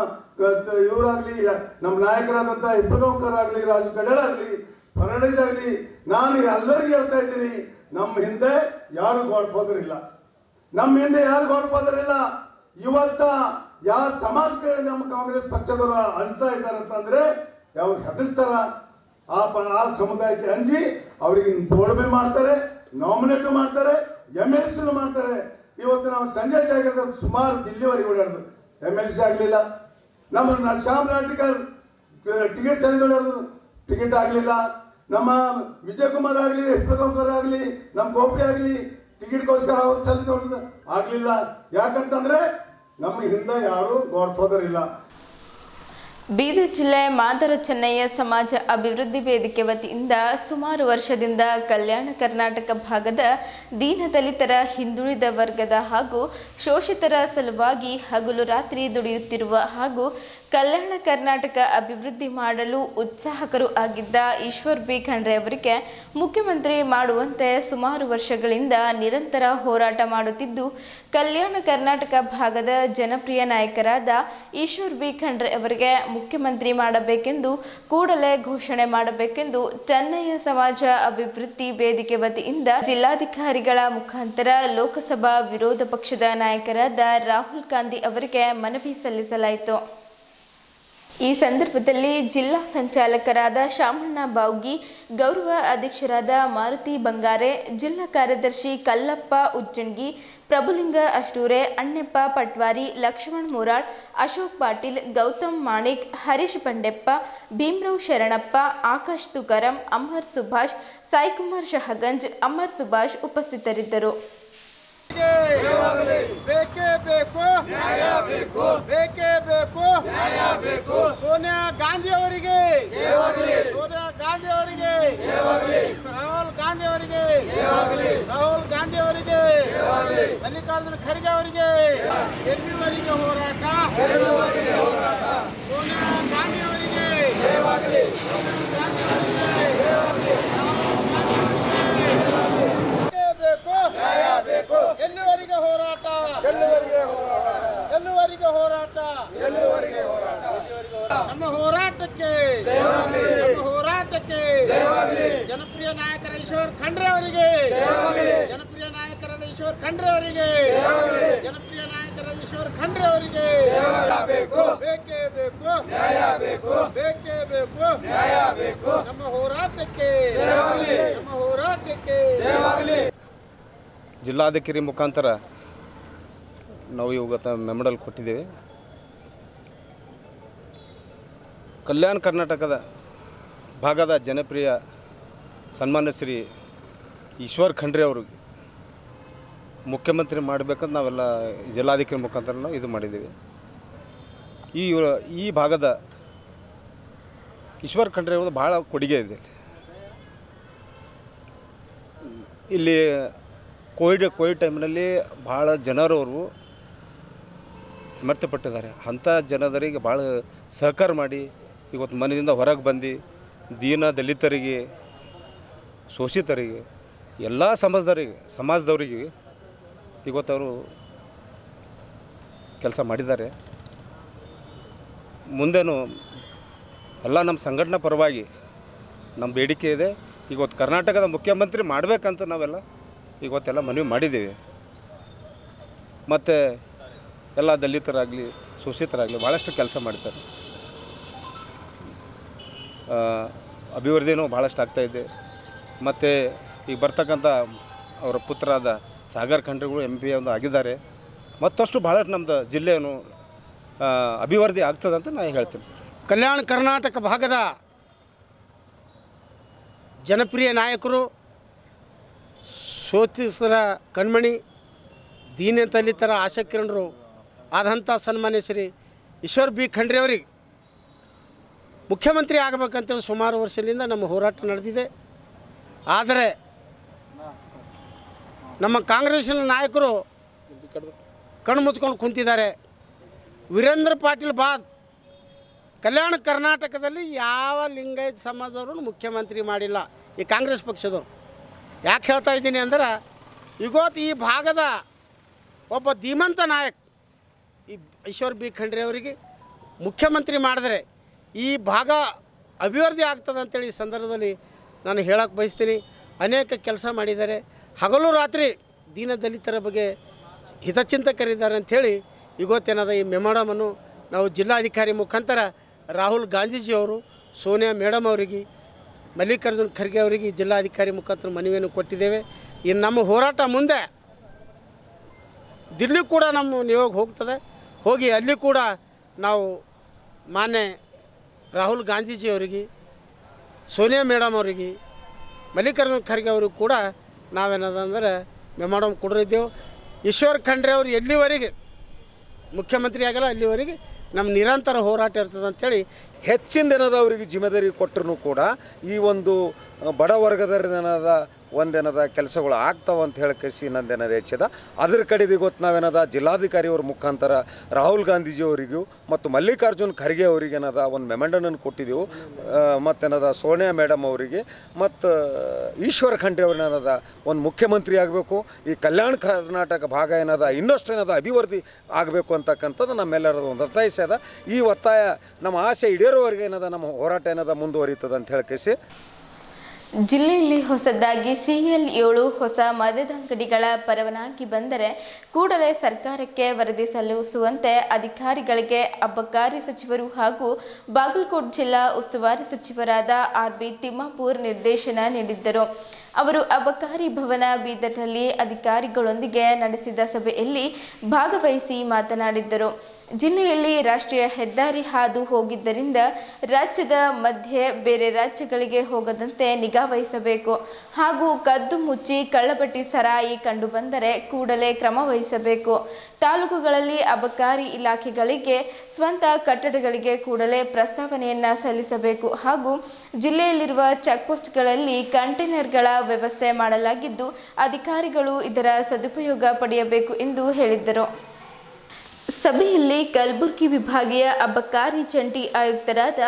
ಇವರಾಗಲಿ, ನಮ್ಮ ನಾಯಕರಾದಂಥ ಇಬ್ರದೋಂಕರ್ ರಾಜು ಕಡೇಳ ಆಗಲಿ, ಫರ್ನಾಂಡಿಸ್ ಆಗಲಿ, ನಾನು ಎಲ್ಲರಿಗೂ ಹೇಳ್ತಾ ಇದ್ದೀನಿ, ನಮ್ಮ ಹಿಂದೆ ಯಾರು ಗಾಡ್ ಫಾದರ್ ಇಲ್ಲ. ನಮ್ಮ ಹಿಂದೆ ಯಾರು ಗಾಡ್ ಫಾದರ್ ಇಲ್ಲ. ಇವತ್ತ ಯಾವ ಸಮಾಜಕ್ಕೆ ನಮ್ಮ ಕಾಂಗ್ರೆಸ್ ಪಕ್ಷದವರು ಹಂಚ್ತಾ ಇದ್ದಾರೆ ಅಂತಂದ್ರೆ, ಅವ್ರು ಹೆದರ್ಸ್ತಾರ. ಆ ಸಮುದಾಯಕ್ಕೆ ಅಂಜಿ ಅವರಿಗೆ ಬೋರ್ಡ್ ಮಾಡ್ತಾರೆ, ನಾಮಿನೇಟ್ ಮಾಡ್ತಾರೆ, MLC ಮಾಡ್ತಾರೆ. ಇವತ್ತು ನಾವು ಸಂಜಯ್ ಜಾಗೃತ ಸುಮಾರು ದಿಲ್ಲಿವರೆಗೆ ಓಡಾಡಿದ್ರು, MLC ಆಗಲಿಲ್ಲ. ನಮ್ಮ ಶ್ಯಾಮ್ ನಾಟಿಕರ್ ಟಿಕೆಟ್ ಸರಿ ಓಡಾಡಿದ್ರು, ಟಿಕೆಟ್ ಆಗಲಿಲ್ಲ. ನಮ್ಮ ವಿಜಯ್ ಕುಮಾರ್ ಆಗಲಿ, ಪ್ರಕಾಶ್ ಆಗಲಿ, ನಮ್ಮ ಗೋಪಿ ಆಗಲಿ ಟಿಕೆಟ್ಗೋಸ್ಕರ ಅವತ್ತು ಸಲ ನೋಡಿದ್ರು, ಆಗಲಿಲ್ಲ. ಯಾಕಂತಂದ್ರೆ ನಮ್ಮ ಹಿಂದೆ ಯಾರು ಗಾಡ್ ಫಾದರ್ ಇಲ್ಲ. ಬೀದರ್ ಜಿಲ್ಲೆ ಮಾದರ ಚೆನ್ನಯ್ಯ ಸಮಾಜ ಅಭಿವೃದ್ಧಿ ವೇದಿಕೆ ವತಿಯಿಂದ ಸುಮಾರು ವರ್ಷದಿಂದ ಕಲ್ಯಾಣ ಕರ್ನಾಟಕ ಭಾಗದ ದೀನದಲಿತರ, ಹಿಂದುಳಿದ ವರ್ಗದ ಹಾಗೂ ಶೋಷಿತರ ಸಲುವಾಗಿ ಹಗಲು ರಾತ್ರಿ ದುಡಿಯುತ್ತಿರುವ ಹಾಗೂ ಕಲ್ಯಾಣ ಕರ್ನಾಟಕ ಅಭಿವೃದ್ಧಿ ಮಾಡಲು ಉತ್ಸಾಹಕರು ಆಗಿದ್ದ ಈಶ್ವರ್ ಬಿ ಖಂಡ್ರೆ ಅವರಿಗೆ ಮುಖ್ಯಮಂತ್ರಿ ಮಾಡುವಂತೆ ಸುಮಾರು ವರ್ಷಗಳಿಂದ ನಿರಂತರ ಹೋರಾಟ ಮಾಡುತ್ತಿದ್ದು, ಕಲ್ಯಾಣ ಕರ್ನಾಟಕ ಭಾಗದ ಜನಪ್ರಿಯ ನಾಯಕರಾದ ಈಶ್ವರ್ ಬಿ ಖಂಡ್ರೆ ಅವರಿಗೆ ಮುಖ್ಯಮಂತ್ರಿ ಮಾಡಬೇಕೆಂದು ಕೂಡಲೇ ಘೋಷಣೆ ಮಾಡಬೇಕೆಂದು ಚೆನ್ನಯ್ಯ ಸಮಾಜ ಅಭಿವೃದ್ಧಿ ವೇದಿಕೆ ವತಿಯಿಂದ ಜಿಲ್ಲಾಧಿಕಾರಿಗಳ ಮುಖಾಂತರ ಲೋಕಸಭಾ ವಿರೋಧ ಪಕ್ಷದ ನಾಯಕರಾದ ರಾಹುಲ್ ಗಾಂಧಿ ಅವರಿಗೆ ಮನವಿ ಸಲ್ಲಿಸಲಾಯಿತು. ಈ ಸಂದರ್ಭದಲ್ಲಿ ಜಿಲ್ಲಾ ಸಂಚಾಲಕರಾದ ಶಾಮಣ್ಣ ಬಾವ್ಗಿ, ಗೌರವ ಅಧ್ಯಕ್ಷರಾದ ಮಾರುತಿ ಬಂಗಾರೆ, ಜಿಲ್ಲಾ ಕಾರ್ಯದರ್ಶಿ ಕಲ್ಲಪ್ಪ ಉಜ್ಜಂಗಿ, ಪ್ರಭುಲಿಂಗ ಅಷ್ಟೂರೆ, ಅಣ್ಣಪ್ಪ ಪಟ್ವಾರಿ, ಲಕ್ಷ್ಮಣ್ ಮುರಾಳ್, ಅಶೋಕ್ ಪಾಟೀಲ್, ಗೌತಮ್ ಮಾಣಿಕ್, ಹರೀಶ್ ಬಂಡೆಪ್ಪ, ಭೀಮರಾವ್ ಶರಣಪ್ಪ, ಆಕಾಶ್ ತುಕಾರಾಂ, ಅಮರ್ ಸುಭಾಷ್, ಸಾಯಿಕುಮಾರ್ ಶಹಗಂಜ್, ಅಮರ್ ಸುಭಾಷ್ ಉಪಸ್ಥಿತರಿದ್ದರು. ಬೇಕೇ ಬೇಕು ನ್ಯಾಯ ಬೇಕು, ಬೇಕೇ ಬೇಕು ನ್ಯಾಯ ಬೇಕು. ಸೋನಿಯಾ ಗಾಂಧಿ ಅವರಿಗೆ, ಸೋನಿಯಾ ಗಾಂಧಿ ಅವರಿಗೆ, ರಾಹುಲ್ ಗಾಂಧಿ ಅವರಿಗೆ, ರಾಹುಲ್ ಗಾಂಧಿ ಅವರಿಗೆ, ಮಲ್ಲಿಕಾರ್ಜುನ ಖರ್ಗೆ ಅವರಿಗೆ ಎಲ್ಲಿವರೆಗೆ ಹೋರಾಟ, ಸೋನಿಯಾ ಗಾಂಧಿ ಅವರಿಗೆ, ಎಲ್ಲಿವರೆಗೆ ಹೋರಾಟ, ಎಲ್ಲಿವರೆಗೆ ಹೋರಾಟ, ನಮ್ಮ ಹೋರಾಟಕ್ಕೆ, ನಮ್ಮ ಹೋರಾಟಕ್ಕೆ ಜನಪ್ರಿಯ ನಾಯಕರ ಈಶ್ವರ್ ಖಂಡ್ರೆ ಅವರಿಗೆ, ಜನಪ್ರಿಯ ನಾಯಕರಾದ ಈಶ್ವರ್ ಖಂಡ್ರೆ ಅವರಿಗೆ, ಜನಪ್ರಿಯ ನಾಯಕರಾದ ಈಶ್ವರ್ ಖಂಡ್ರೆ ಅವರಿಗೆ ಬೇಕೇ ಬೇಕು ನ್ಯಾಯ ಬೇಕು, ಬೇಕೇ ಬೇಕು ನ್ಯಾಯ ಬೇಕು. ನಮ್ಮ ಹೋರಾಟಕ್ಕೆ, ನಮ್ಮ ಹೋರಾಟಕ್ಕೆ ಜಿಲ್ಲಾಧಿಕಾರಿ ಮುಖಾಂತರ ನಾವು ಇವತ್ತು ಮೆಮೊಡಲ್ ಕೊಟ್ಟಿದ್ದೇವೆ. ಕಲ್ಯಾಣ ಕರ್ನಾಟಕದ ಭಾಗದ ಜನಪ್ರಿಯ ಸನ್ಮಾನ್ಯ ಶ್ರೀ ಈಶ್ವರ್ ಖಂಡ್ರೆ ಅವ್ರಿಗೆ ಮುಖ್ಯಮಂತ್ರಿ ಮಾಡಬೇಕಂತ ನಾವೆಲ್ಲ ಜಿಲ್ಲಾಧಿಕಾರಿ ಮುಖಾಂತರ ನಾವು ಇದು ಮಾಡಿದ್ದೀವಿ. ಈ ಭಾಗದ ಈಶ್ವರ್ ಖಂಡ್ರೆ ಅವ್ರದ್ದು ಭಾಳ ಕೊಡುಗೆ ಇದೆ. ಇಲ್ಲಿ ಕೋವಿಡ್ ಟೈಮ್ನಲ್ಲಿ ಭಾಳ ಜನರವರು ಮರ್ತಪಟ್ಟಿದ್ದಾರೆ. ಅಂಥ ಜನರಿಗೆ ಭಾಳ ಸಹಕಾರ ಮಾಡಿ ಇವತ್ತು ಮನೆಯಿಂದ ಹೊರಗೆ ಬಂದು ದೀನ ದಲಿತರಿಗೆ, ಶೋಷಿತರಿಗೆ, ಎಲ್ಲ ಸಮಾಜದವರಿಗೆ ಇವತ್ತವರು ಕೆಲಸ ಮಾಡಿದ್ದಾರೆ. ಮುಂದೇನು ಎಲ್ಲ ನಮ್ಮ ಸಂಘಟನಾ ಪರವಾಗಿ ನಮ್ಮ ಬೇಡಿಕೆ ಇದೆ. ಇವತ್ತು ಕರ್ನಾಟಕದ ಮುಖ್ಯಮಂತ್ರಿ ಮಾಡಬೇಕಂತ ನಾವೆಲ್ಲ ಇವತ್ತೆಲ್ಲ ಮನವಿ ಮಾಡಿದ್ದೀವಿ. ಮತ್ತು ಎಲ್ಲ ದಲಿತರಾಗಲಿ, ಶೋಷಿತರಾಗಲಿ ಭಾಳಷ್ಟು ಕೆಲಸ ಮಾಡ್ತಾರೆ. ಅಭಿವೃದ್ಧಿನೂ ಭಾಳಷ್ಟು ಆಗ್ತಾಯಿದೆ. ಮತ್ತು ಈಗ ಬರ್ತಕ್ಕಂಥ ಅವರ ಪುತ್ರರಾದ ಸಾಗರ್ ಖಂಡ್ರೆಗಳು MP ಒಂದು ಆಗಿದ್ದಾರೆ. ಮತ್ತಷ್ಟು ಭಾಳಷ್ಟು ನಮ್ಮದು ಜಿಲ್ಲೆಯನ್ನು ಅಭಿವೃದ್ಧಿ ಆಗ್ತದಂತ ನಾನು ಹೇಳ್ತೀನಿ ಸರ್. ಕಲ್ಯಾಣ ಕರ್ನಾಟಕ ಭಾಗದ ಜನಪ್ರಿಯ ನಾಯಕರು, ಶೋಷಿತರ ಕಣ್ಮಣಿ, ದೀನದಲಿತರ ಆಶಾಕಿರಣರು ಆದಂಥ ಸನ್ಮಾನ್ಯ ಶ್ರೀ ಈಶ್ವರ್ ಬಿ ಖಂಡ್ರೆ ಅವರಿಗೆ ಮುಖ್ಯಮಂತ್ರಿ ಆಗಬೇಕಂತೇಳಿ ಸುಮಾರು ವರ್ಷದಿಂದ ನಮ್ಮ ಹೋರಾಟ ನಡೆದಿದೆ. ಆದರೆ ನಮ್ಮ ಕಾಂಗ್ರೆಸ್ಸಿನ ನಾಯಕರು ಕಣ್ಣು ಮುಚ್ಕೊಂಡು ಕುಂತಿದ್ದಾರೆ. ವೀರೇಂದ್ರ ಪಾಟೀಲ್ ಬಾದ್ ಕಲ್ಯಾಣ ಕರ್ನಾಟಕದಲ್ಲಿ ಯಾವ ಲಿಂಗಾಯತ ಸಮಾಜದವರು ಮುಖ್ಯಮಂತ್ರಿ ಮಾಡಿಲ್ಲ, ಈ ಕಾಂಗ್ರೆಸ್ ಪಕ್ಷದವರು. ಯಾಕೆ ಹೇಳ್ತಾ ಇದ್ದೀನಿ ಅಂದ್ರೆ, ಇವತ್ತು ಈ ಭಾಗದ ಒಬ್ಬ ಧೀಮಂತ ನಾಯಕ ಈ ಈಶ್ವರ್ ಬಿ ಖಂಡ್ರೆ ಅವರಿಗೆ ಮುಖ್ಯಮಂತ್ರಿ ಮಾಡಿದ್ರೆ ಈ ಭಾಗ ಅಭಿವೃದ್ಧಿ ಆಗ್ತದೆ ಅಂತೇಳಿ ಈ ಸಂದರ್ಭದಲ್ಲಿ ನಾನು ಹೇಳಕ್ಕೆ ಬಯಸ್ತೀನಿ. ಅನೇಕ ಕೆಲಸ ಮಾಡಿದ್ದಾರೆ. ಹಗಲು ರಾತ್ರಿ ದೀನದಲಿತರ ಬಗ್ಗೆ ಹಿತಚಿಂತಕರಿದ್ದಾರೆ ಅಂಥೇಳಿ ಇವತ್ತೇನಾದ ಈ ಮೆಮೊಡಮನ್ನು ನಾವು ಜಿಲ್ಲಾಧಿಕಾರಿ ಮುಖಾಂತರ ರಾಹುಲ್ ಗಾಂಧೀಜಿಯವರು, ಸೋನಿಯಾ ಮೇಡಮ್ ಅವರಿಗೆ, ಮಲ್ಲಿಕಾರ್ಜುನ ಖರ್ಗೆ ಅವರಿಗೆ ಜಿಲ್ಲಾಧಿಕಾರಿ ಮುಖಾಂತರ ಮನವಿಯನ್ನು ಕೊಟ್ಟಿದ್ದೇವೆ. ಇನ್ನು ನಮ್ಮ ಹೋರಾಟ ಮುಂದೆ ದಿಲ್ಲಿ ಕೂಡ ನಮ್ಮ ನಿಯೋಗ ಹೋಗ್ತದೆ. ಹೋಗಿ ಅಲ್ಲಿ ಕೂಡ ನಾವು ಮಾನ್ಯ ರಾಹುಲ್ ಗಾಂಧೀಜಿಯವರಿಗೆ, ಸೋನಿಯಾ ಮೇಡಮ್ ಅವರಿಗೆ, ಮಲ್ಲಿಕಾರ್ಜುನ ಖರ್ಗೆ ಅವ್ರಿಗೆ ಕೂಡ ನಾವೇನದಂದ್ರೆ ಮೆಮೊರಂ ಕೊಡಿದ್ದೇವೆ. ಈಶ್ವರ್ ಖಂಡ್ರೆ ಅವರು ಎಲ್ಲಿವರೆಗೆ ಮುಖ್ಯಮಂತ್ರಿ ಆಗಲ್ಲ ಅಲ್ಲಿವರೆಗೆ ನಮ್ಮ ನಿರಂತರ ಹೋರಾಟ ಇರ್ತದೆ ಅಂಥೇಳಿ ಹೆಚ್ಚಿನ ದಿನದ ಅವರಿಗೆ ಜಿಮ್ಮೆದಾರಿ ಕೊಟ್ಟರು ಕೂಡ ಈ ಒಂದು ಬಡ ವರ್ಗದ ಒಂದೇನದ ಕೆಲಸಗಳು ಆಗ್ತಾವ ಅಂತ ಹೇಳಕ್ಕೆ ನಂದೇನದ ಹೆಚ್ಚಿದ. ಅದ್ರ ಕಡೆದು ಗೊತ್ತು ನಾವೇನದ ಜಿಲ್ಲಾಧಿಕಾರಿಯವ್ರ ಮುಖಾಂತರ ರಾಹುಲ್ ಗಾಂಧೀಜಿಯವರಿಗೂ ಮತ್ತು ಮಲ್ಲಿಕಾರ್ಜುನ್ ಖರ್ಗೆ ಅವರಿಗೇನದ ಒಂದು ಮೆಮೊರಂಡಮ್ ಕೊಟ್ಟಿದ್ದೆವು. ಮತ್ತೇನದ ಸೋನಿಯಾ ಮೇಡಮ್ ಅವರಿಗೆ ಮತ್ತು ಈಶ್ವರ್ ಖಂಡ್ರೆ ಅವ್ರನ್ನದ ಒಂದು ಮುಖ್ಯಮಂತ್ರಿ ಆಗಬೇಕು, ಈ ಕಲ್ಯಾಣ ಕರ್ನಾಟಕ ಭಾಗ ಏನದ ಇನ್ನಷ್ಟು ಏನದ ಅಭಿವೃದ್ಧಿ ಆಗಬೇಕು ಅಂತಕ್ಕಂಥದ್ದು ನಮ್ಮೆಲ್ಲರದ ಒಂದು ಒತ್ತಾಯ ಅದ. ಈ ಒತ್ತಾಯ ನಮ್ಮ ಆಸೆ ಈಡೇರುವವರೆಗೆ ಏನದ ನಮ್ಮ ಹೋರಾಟ ಏನದ ಮುಂದುವರಿತದೆ ಅಂತ ಹೇಳಕ್ಕೆ. ಜಿಲ್ಲೆಯಲ್ಲಿ ಹೊಸದಾಗಿ CL7 ಹೊಸ ಮದ್ಯದ ಅಂಗಡಿಗಳ ಪರವಾನಗಿ ಬಂದರೆ ಕೂಡಲೇ ಸರ್ಕಾರಕ್ಕೆ ವರದಿ ಸಲ್ಲಿಸುವಂತೆ ಅಧಿಕಾರಿಗಳಿಗೆ ಅಬಕಾರಿ ಸಚಿವರು ಹಾಗೂ ಬಾಗಲಕೋಟೆ ಜಿಲ್ಲಾ ಉಸ್ತುವಾರಿ ಸಚಿವರಾದ RB ತಿಮ್ಮಾಪುರ್ ನಿರ್ದೇಶನ ನೀಡಿದ್ದರು. ಅವರು ಅಬಕಾರಿ ಭವನ ಬೀದರ್ನಲ್ಲಿ ಅಧಿಕಾರಿಗಳೊಂದಿಗೆ ನಡೆಸಿದ ಸಭೆಯಲ್ಲಿ ಭಾಗವಹಿಸಿ ಮಾತನಾಡಿದ್ದರು. ಜಿಲ್ಲೆಯಲ್ಲಿ ರಾಷ್ಟ್ರೀಯ ಹೆದ್ದಾರಿ ಹಾದು ಹೋಗಿದ್ದರಿಂದ ರಾಜ್ಯದ ಮಧ್ಯೆ ಬೇರೆ ರಾಜ್ಯಗಳಿಗೆ ಹೋಗದಂತೆ ನಿಗಾ ವಹಿಸಬೇಕು ಹಾಗೂ ಕದ್ದು ಮುಚ್ಚಿ ಕಳ್ಳಬಟ್ಟಿ ಸರಾಯಿ ಕಂಡುಬಂದರೆ ಕೂಡಲೇ ಕ್ರಮ ವಹಿಸಬೇಕು. ತಾಲೂಕುಗಳಲ್ಲಿ ಅಬಕಾರಿ ಇಲಾಖೆಗಳಿಗೆ ಸ್ವಂತ ಕಟ್ಟಡಗಳಿಗೆ ಕೂಡಲೇ ಪ್ರಸ್ತಾವನೆಯನ್ನು ಸಲ್ಲಿಸಬೇಕು ಹಾಗೂ ಜಿಲ್ಲೆಯಲ್ಲಿರುವ ಚೆಕ್ಪೋಸ್ಟ್ಗಳಲ್ಲಿ ಕಂಟೈನರ್ಗಳ ವ್ಯವಸ್ಥೆ ಮಾಡಲಾಗಿದ್ದು ಅಧಿಕಾರಿಗಳು ಇದರ ಸದುಪಯೋಗ ಪಡೆಯಬೇಕು ಎಂದು ಹೇಳಿದ್ದರು. ಸಭೆಯಲ್ಲಿ ಕಲಬುರಗಿ ವಿಭಾಗೀಯ ಅಬಕಾರಿ ಜಂಟಿ ಆಯುಕ್ತರಾದ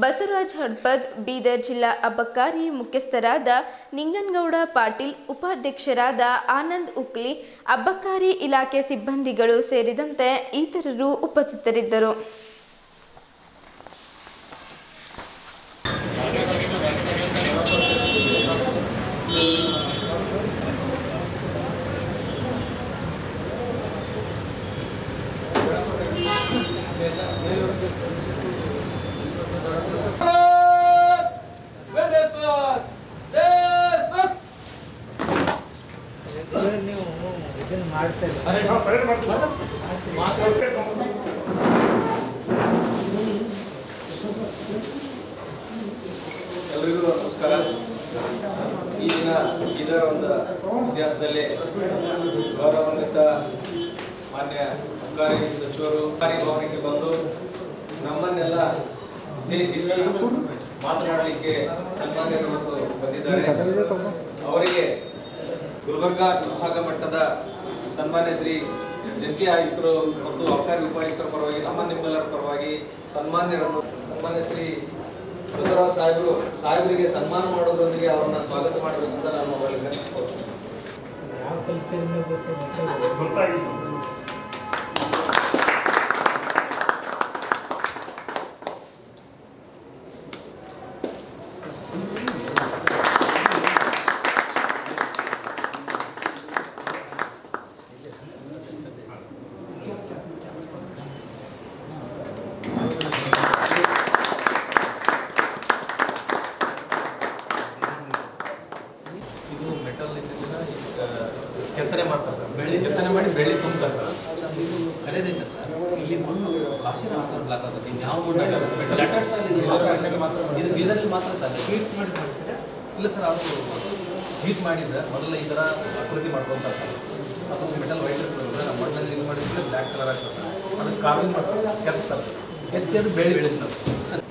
ಬಸವರಾಜ್ ಹಡ್ಪದ್, ಬೀದರ್ ಜಿಲ್ಲಾ ಅಬಕಾರಿ ಮುಖ್ಯಸ್ಥರಾದ ನಿಂಗನಗೌಡ ಪಾಟೀಲ್, ಉಪಾಧ್ಯಕ್ಷರಾದ ಆನಂದ್ ಉಕ್ಲಿ, ಅಬಕಾರಿ ಇಲಾಖೆ ಸಿಬ್ಬಂದಿಗಳು ಸೇರಿದಂತೆ ಇತರರು ಉಪಸ್ಥಿತರಿದ್ದರು. ಎಲ್ಲರಿಗೂ ನಮಸ್ಕಾರ. ಈ ದಿನ ಇದರ ಒಂದು ಇತಿಹಾಸದಲ್ಲಿ ಗೌರವಾನ್ವಿತ ಮಾನ್ಯ ಅಬಕಾರಿ ಸಚಿವರು ಅಬಕಾರಿ ಭವನಕ್ಕೆ ಬಂದು ನಮ್ಮನ್ನೆಲ್ಲ ಉದ್ದೇಶಿಸಿ ಮಾತನಾಡಲಿಕ್ಕೆ ಸನ್ಮಾನ್ಯರು ಬಂದಿದ್ದಾರೆ. ಅವರಿಗೆ ಗುಲ್ಬರ್ಗಾ ವಿಭಾಗ ಮಟ್ಟದ ಸನ್ಮಾನ್ಯ ಶ್ರೀ ಜಂಟಿ ಆಯುಕ್ತರು ಮತ್ತು ಅಬಕಾರಿ ಉಪಾಯುಕ್ತರ ಪರವಾಗಿ ನಿಮ್ಮೆಲ್ಲರ ಪರವಾಗಿ ಸನ್ಮಾನ್ಯರನ್ನು ಸನ್ಮಾನ್ಯ ಶ್ರೀ ಬಸವರಾಜ್ ಸಾಹೇಬರಿಗೆ ಸನ್ಮಾನ ಮಾಡೋದ್ರೊಂದಿಗೆ ಅವರನ್ನ ಸ್ವಾಗತ ಮಾಡಬೇಕಂತ ನಾನು ಅವರಲ್ಲಿ ವಿನಂತಿಸಿಕೊಳ್ತೇನೆ. ಕೆತ್ತನೆ ಮಾಡ್ತಾರೆ ಸರ್, ಬೆಳ್ಳಿ ಕೆತ್ತನೆ ಮಾಡಿ ಬೆಳ್ಳಿ ತುಂಬ್ತಾರೆ ಸರ್. ಕರೆದೈತೆ ಸರ್, ಇಲ್ಲಿ ಮಣ್ಣು ಕಾಸಿನ ಮಾತ್ರ ಬ್ಲಾಕ್ ಆಗುತ್ತೆ. ಯಾವ ಮಣ್ಣು ಲೆಟರ್ಸ್ ಅಲ್ಲಿ ಇದು ಬೀದರಲ್ಲಿ ಮಾತ್ರ ಸರ್ ಹೀಟ್ ಮಾಡಿ ಇಲ್ಲ ಸರ್. ಅವರು ಹೀಟ್ ಮಾಡಿದ್ರೆ ಮೊದಲ ಈ ಥರ ಆಕೃತಿ ಮಾಡ್ಕೊತಾರೆ ಸರ್. ಅದು ಮೆಟಲ್ ವೈಟ್ ಇರ್ತದೆ, ನಮ್ಮ ಮಣ್ಣಲ್ಲಿ ಇದು ಮಾಡಿದ್ರೆ ಬ್ಲ್ಯಾಕ್ ಕಲರ್ ಆಗ್ತದೆ ಸರ್. ಅದಕ್ಕೆ ಕಾರ್ವಿಂಗ್ ಮಾಡ್ತಾರೆ, ಕೆತ್ತಾರೆ ಸರ್. ಕೆತ್ತಿ ಅದು ಬೆಳ್ಳಿ ಬೆಳೀತಾರೆ ಸರ್.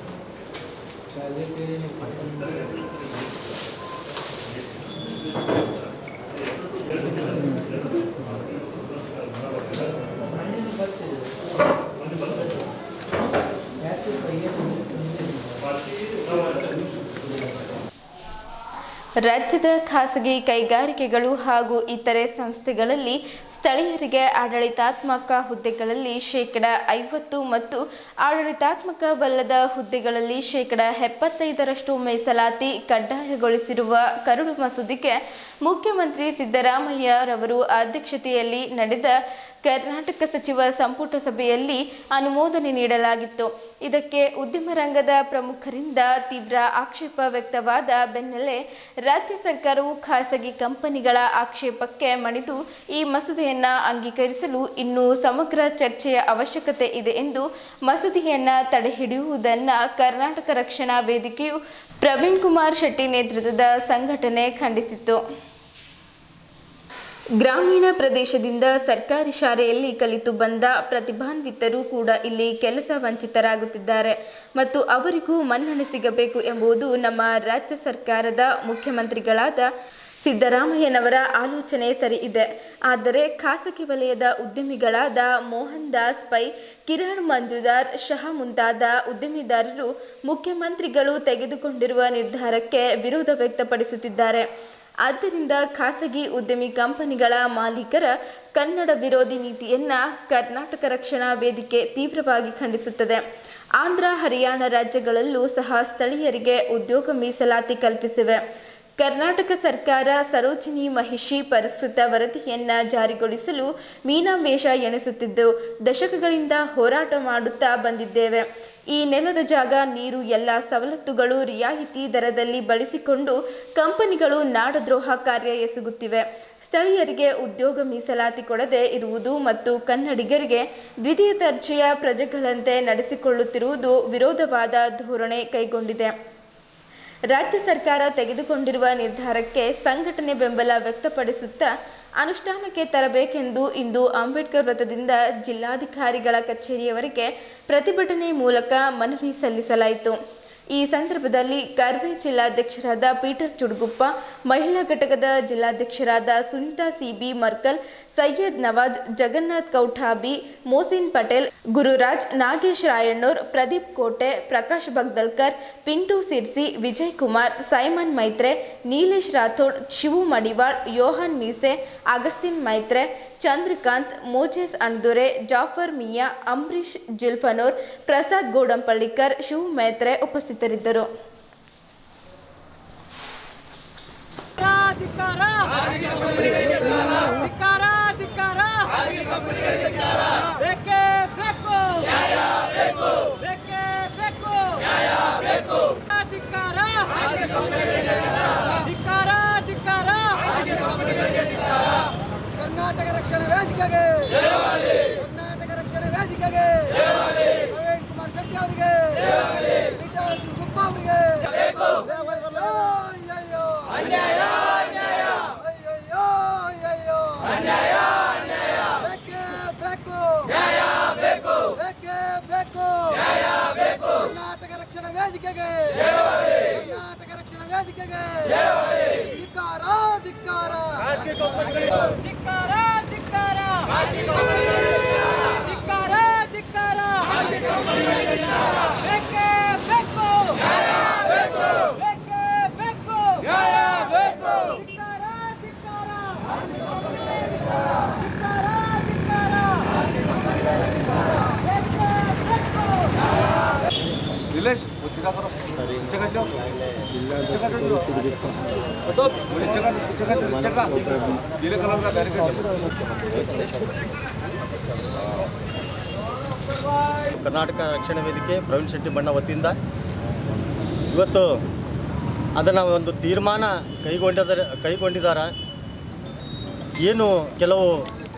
ರಾಜ್ಯದ ಖಾಸಗಿ ಕೈಗಾರಿಕೆಗಳು ಹಾಗೂ ಇತರೆ ಸಂಸ್ಥೆಗಳಲ್ಲಿ ಸ್ಥಳೀಯರಿಗೆ ಆಡಳಿತಾತ್ಮಕ ಹುದ್ದೆಗಳಲ್ಲಿ 50% ಮತ್ತು ಆಡಳಿತಾತ್ಮಕವಲ್ಲದ ಹುದ್ದೆಗಳಲ್ಲಿ 75% ಮೀಸಲಾತಿ ಕಡ್ಡಾಯಗೊಳಿಸಿರುವ ಕರಡು ಮಸೂದೆಗೆ ಮುಖ್ಯಮಂತ್ರಿ ಸಿದ್ದರಾಮಯ್ಯ ರವರು ಅಧ್ಯಕ್ಷತೆಯಲ್ಲಿ ನಡೆದ ಕರ್ನಾಟಕ ಸಚಿವ ಸಂಪುಟ ಸಭೆಯಲ್ಲಿ ಅನುಮೋದನೆ ನೀಡಲಾಗಿತ್ತು. ಇದಕ್ಕೆ ಉದ್ಯಮ ರಂಗದ ಪ್ರಮುಖರಿಂದ ತೀವ್ರ ಆಕ್ಷೇಪ ವ್ಯಕ್ತವಾದ ಬೆನ್ನಲ್ಲೇ ರಾಜ್ಯ ಸರ್ಕಾರವು ಖಾಸಗಿ ಕಂಪನಿಗಳ ಆಕ್ಷೇಪಕ್ಕೆ ಮಣಿದು ಈ ಮಸೂದೆಯನ್ನು ಅಂಗೀಕರಿಸಲು ಇನ್ನೂ ಸಮಗ್ರ ಚರ್ಚೆಯ ಅವಶ್ಯಕತೆ ಇದೆ ಎಂದು ಮಸೂದೆಯನ್ನು ತಡೆಹಿಡಿಯುವುದನ್ನು ಕರ್ನಾಟಕ ರಕ್ಷಣಾ ವೇದಿಕೆಯು ಪ್ರವೀಣ್ ಕುಮಾರ್ ಶೆಟ್ಟಿ ನೇತೃತ್ವದ ಸಂಘಟನೆ ಖಂಡಿಸಿತು. ಗ್ರಾಮೀಣ ಪ್ರದೇಶದಿಂದ ಸರ್ಕಾರಿ ಶಾಲೆಯಲ್ಲಿ ಕಲಿತು ಬಂದ ಪ್ರತಿಭಾನ್ವಿತರು ಕೂಡ ಇಲ್ಲಿ ಕೆಲಸ ವಂಚಿತರಾಗುತ್ತಿದ್ದಾರೆ ಮತ್ತು ಅವರಿಗೂ ಮನ್ನಣೆ ಸಿಗಬೇಕು ಎಂಬುದು ನಮ್ಮ ರಾಜ್ಯ ಸರ್ಕಾರದ ಮುಖ್ಯಮಂತ್ರಿಗಳಾದ ಸಿದ್ದರಾಮಯ್ಯನವರ ಆಲೋಚನೆ ಸರಿ ಇದೆ. ಆದರೆ ಖಾಸಗಿ ವಲಯದ ಉದ್ಯಮಿಗಳಾದ ಮೋಹನ್ ದಾಸ್ ಪೈ, ಕಿರಣ್ ಮಂಜುದಾರ್, ಶಹಾ ಮುಂತಾದ ಉದ್ಯಮಿದಾರರು ಮುಖ್ಯಮಂತ್ರಿಗಳು ತೆಗೆದುಕೊಂಡಿರುವ ನಿರ್ಧಾರಕ್ಕೆ ವಿರೋಧ ವ್ಯಕ್ತಪಡಿಸುತ್ತಿದ್ದಾರೆ. ಆದ್ದರಿಂದ ಖಾಸಗಿ ಉದ್ಯಮಿ ಕಂಪನಿಗಳ ಮಾಲೀಕರ ಕನ್ನಡ ವಿರೋಧಿ ನೀತಿಯನ್ನು ಕರ್ನಾಟಕ ರಕ್ಷಣಾ ವೇದಿಕೆ ತೀವ್ರವಾಗಿ ಖಂಡಿಸುತ್ತದೆ. ಆಂಧ್ರ, ಹರಿಯಾಣ ರಾಜ್ಯಗಳಲ್ಲೂ ಸಹ ಸ್ಥಳೀಯರಿಗೆ ಉದ್ಯೋಗ ಮೀಸಲಾತಿ ಕಲ್ಪಿಸಿವೆ. ಕರ್ನಾಟಕ ಸರ್ಕಾರ ಸರೋಜಿನಿ ಮಹಿಷಿ ಪರಿಷ್ಕೃತ ವರದಿಯನ್ನು ಜಾರಿಗೊಳಿಸಲು ಮೀನಾಮೇಷ ಎಣಿಸುತ್ತಿದ್ದು ದಶಕಗಳಿಂದ ಹೋರಾಟ ಮಾಡುತ್ತಾ ಬಂದಿದ್ದೇವೆ. ಈ ನೆಲದ ಜಾಗ, ನೀರು, ಎಲ್ಲ ಸವಲತ್ತುಗಳು ರಿಯಾಯಿತಿ ದರದಲ್ಲಿ ಬಳಸಿಕೊಂಡು ಕಂಪನಿಗಳು ನಾಡದ್ರೋಹ ಕಾರ್ಯ ಎಸಗುತ್ತಿವೆ. ಸ್ಥಳೀಯರಿಗೆ ಉದ್ಯೋಗ ಮೀಸಲಾತಿ ಕೊಡದೆ ಇರುವುದು ಮತ್ತು ಕನ್ನಡಿಗರಿಗೆ ದ್ವಿತೀಯ ದರ್ಜೆಯ ಪ್ರಜೆಗಳಂತೆ ನಡೆಸಿಕೊಳ್ಳುತ್ತಿರುವುದು ವಿರೋಧವಾದ ಧೋರಣೆ ಕೈಗೊಂಡಿದೆ. ರಾಜ್ಯ ಸರ್ಕಾರ ತೆಗೆದುಕೊಂಡಿರುವ ನಿರ್ಧಾರಕ್ಕೆ ಸಂಘಟನೆ ಬೆಂಬಲ ವ್ಯಕ್ತಪಡಿಸುತ್ತಾ ಅನುಷ್ಠಾನಕ್ಕೆ ತರಬೇಕೆಂದು ಇಂದು ಅಂಬೇಡ್ಕರ್ ವೃತ್ತದಿಂದ ಜಿಲ್ಲಾಧಿಕಾರಿಗಳ ಕಚೇರಿಯವರೆಗೆ ಪ್ರತಿಭಟನೆ ಮೂಲಕ ಮನವಿ ಸಲ್ಲಿಸಲಾಯಿತು. ಈ ಸಂದರ್ಭದಲ್ಲಿ ಕರ್ವೆ ಜಿಲ್ಲಾಧ್ಯಕ್ಷರಾದ ಪೀಟರ್ ಚುಡುಗುಪ್ಪ, ಮಹಿಳಾ ಘಟಕದ ಜಿಲ್ಲಾಧ್ಯಕ್ಷರಾದ ಸುನೀತಾ ಸಿಬಿ ಮರ್ಕಲ್, ಸೈಯದ್ ನವಾಜ್, ಜಗನ್ನಾಥ್ ಕೌಠಾಬಿ, ಮೋಸಿನ್ ಪಟೇಲ್, ಗುರುರಾಜ್, ನಾಗೇಶ್ ರಾಯಣ್ಣೂರ್, ಪ್ರದೀಪ್ ಕೋಟೆ, ಪ್ರಕಾಶ್ ಬಗ್ದಲ್ಕರ್, ಪಿಂಟು ಸಿರ್ಸಿ, ವಿಜಯ್ ಕುಮಾರ್, ಸೈಮನ್ ಮೈತ್ರೆ, ನೀಲೇಶ್ ರಾಥೋಡ್, ಶಿವು ಮಡಿವಾಳ್, ಯೋಹಾನ್ ಮೀಸೆ, ಅಗಸ್ಟಿನ್ ಮೈತ್ರೆ, ಚಂದ್ರಕಾಂತ್, ಮೋಜೆಸ್ ಅಣ್ದೊರೆ, ಜಾಫರ್ ಮಿಯಾ, ಅಂಬರೀಶ್ ಜಿಲ್ಫನೂರ್, ಪ್ರಸಾದ್ ಗೋಡಂಪಳ್ಳಿಕರ್, ಶಿವು ಮೈತ್ರೆ ಉಪಸ್ಥಿತರಿದ್ದರು. ಕರ್ನಾಟಕ ರಕ್ಷಣಾ ವೇದಿಕೆಗೆ, ಕರ್ನಾಟಕ ರಕ್ಷಣಾ ವೇದಿಕೆಗೆ, ಪ್ರವೀಣ್ ಕುಮಾರ್ ಶೆಟ್ಟಿ ಅವರಿಗೆ, ಪೀಟರ್ ಚುಡುಗುಪ್ಪ ಅವರಿಗೆ, ಕರ್ನಾಟಕ ರಕ್ಷಣಾ ವೇದಿಕೆಗೆ, ಕರ್ನಾಟಕ ರಕ್ಷಣಾ ವೇದಿಕೆಗೆ ಧಿಕ್ಕಾರ, ಧಿಕ್ಕಾರ, ಧಿಕ್ಕಾರ, ಧಿಕ್ಕಾರ, ಧಿಕ್ಕಾರ, ಧಿಕ್ಕಾರ, ಬೇಕೇ ಬೇಕು, ಬೇಕೇ ಬೇಕು, ಧಿಕ್ಕಾರ, ಧಿಕ್ಕಾರ, निलेश वो सीधा करो जगह दो जगह दो बोले जगह नीले कलर का बैरिकेड ಕರ್ನಾಟಕ ರಕ್ಷಣಾ ವೇದಿಕೆ ಪ್ರವೀಣ್ ಶೆಟ್ಟಿ ಬಣ್ಣ ವತಿಯಿಂದ ಇವತ್ತು ಅದನ್ನು ಒಂದು ತೀರ್ಮಾನ ಕೈಗೊಂಡಿದ್ದಾರೆ. ಏನು ಕೆಲವು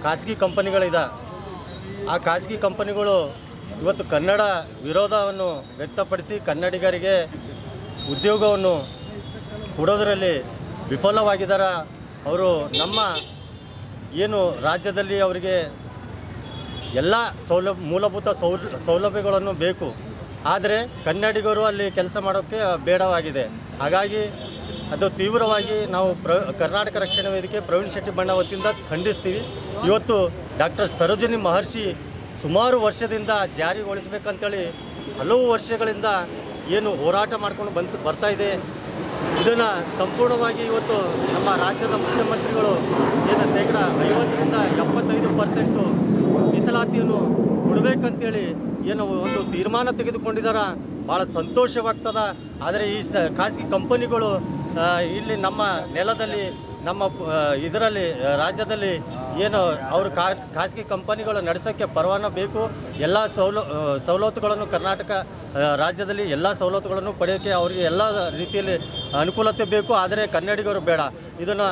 ಖಾಸಗಿ ಕಂಪನಿಗಳಿದೆ, ಆ ಖಾಸಗಿ ಕಂಪನಿಗಳು ಇವತ್ತು ಕನ್ನಡ ವಿರೋಧವನ್ನು ವ್ಯಕ್ತಪಡಿಸಿ ಕನ್ನಡಿಗರಿಗೆ ಉದ್ಯೋಗವನ್ನು ಕೊಡೋದರಲ್ಲಿ ವಿಫಲವಾಗಿದ್ದಾರೆ. ಅವರು ನಮ್ಮ ಏನು ರಾಜ್ಯದಲ್ಲಿ ಅವರಿಗೆ ಎಲ್ಲ ಮೂಲಭೂತ ಸೌಲಭ್ಯಗಳನ್ನು ಬೇಕು, ಆದರೆ ಕನ್ನಡಿಗರು ಅಲ್ಲಿ ಕೆಲಸ ಮಾಡೋಕ್ಕೆ ಬೇಡವಾಗಿದೆ. ಹಾಗಾಗಿ ಅದು ತೀವ್ರವಾಗಿ ನಾವು ಕರ್ನಾಟಕ ರಕ್ಷಣಾ ವೇದಿಕೆ ಪ್ರವೀಣ್ ಶೆಟ್ಟಿ ಬಣ್ಣ ವತಿಯಿಂದ ಖಂಡಿಸ್ತೀವಿ. ಇವತ್ತು ಡಾಕ್ಟರ್ ಸರೋಜಿನಿ ಮಹರ್ಷಿ ಸುಮಾರು ವರ್ಷದಿಂದ ಜಾರಿಗೊಳಿಸಬೇಕಂತೇಳಿ ಹಲವು ವರ್ಷಗಳಿಂದ ಏನು ಹೋರಾಟ ಮಾಡ್ಕೊಂಡು ಬರ್ತಾ ಇದೆ. ಇದನ್ನು ಸಂಪೂರ್ಣವಾಗಿ ಇವತ್ತು ನಮ್ಮ ರಾಜ್ಯದ ಮುಖ್ಯಮಂತ್ರಿಗಳು ಏನು 50-75% ಮೀಸಲಾತಿಯನ್ನು ಕೊಡಬೇಕಂತೇಳಿ ಏನು ಒಂದು ತೀರ್ಮಾನ ತೆಗೆದುಕೊಂಡಿದ್ದಾರೆ. ಭಾಳ ಸಂತೋಷವಾಗ್ತದೆ. ಆದರೆ ಈ ಖಾಸಗಿ ಕಂಪನಿಗಳು ಇಲ್ಲಿ ನಮ್ಮ ನೆಲದಲ್ಲಿ ನಮ್ಮ ಇದರಲ್ಲಿ ರಾಜ್ಯದಲ್ಲಿ ಏನು ಅವರು ಖಾಸಗಿ ಕಂಪನಿಗಳು ನಡೆಸೋಕ್ಕೆ ಪರವಾನ ಬೇಕು. ಎಲ್ಲ ಸವಲತ್ತುಗಳನ್ನು ಕರ್ನಾಟಕ ರಾಜ್ಯದಲ್ಲಿ ಎಲ್ಲ ಸವಲತ್ತುಗಳನ್ನು ಪಡೆಯೋಕ್ಕೆ ಅವರಿಗೆ ಎಲ್ಲ ರೀತಿಯಲ್ಲಿ ಅನುಕೂಲತೆ ಬೇಕು. ಆದರೆ ಕನ್ನಡಿಗರು ಬೇಡ. ಇದನ್ನು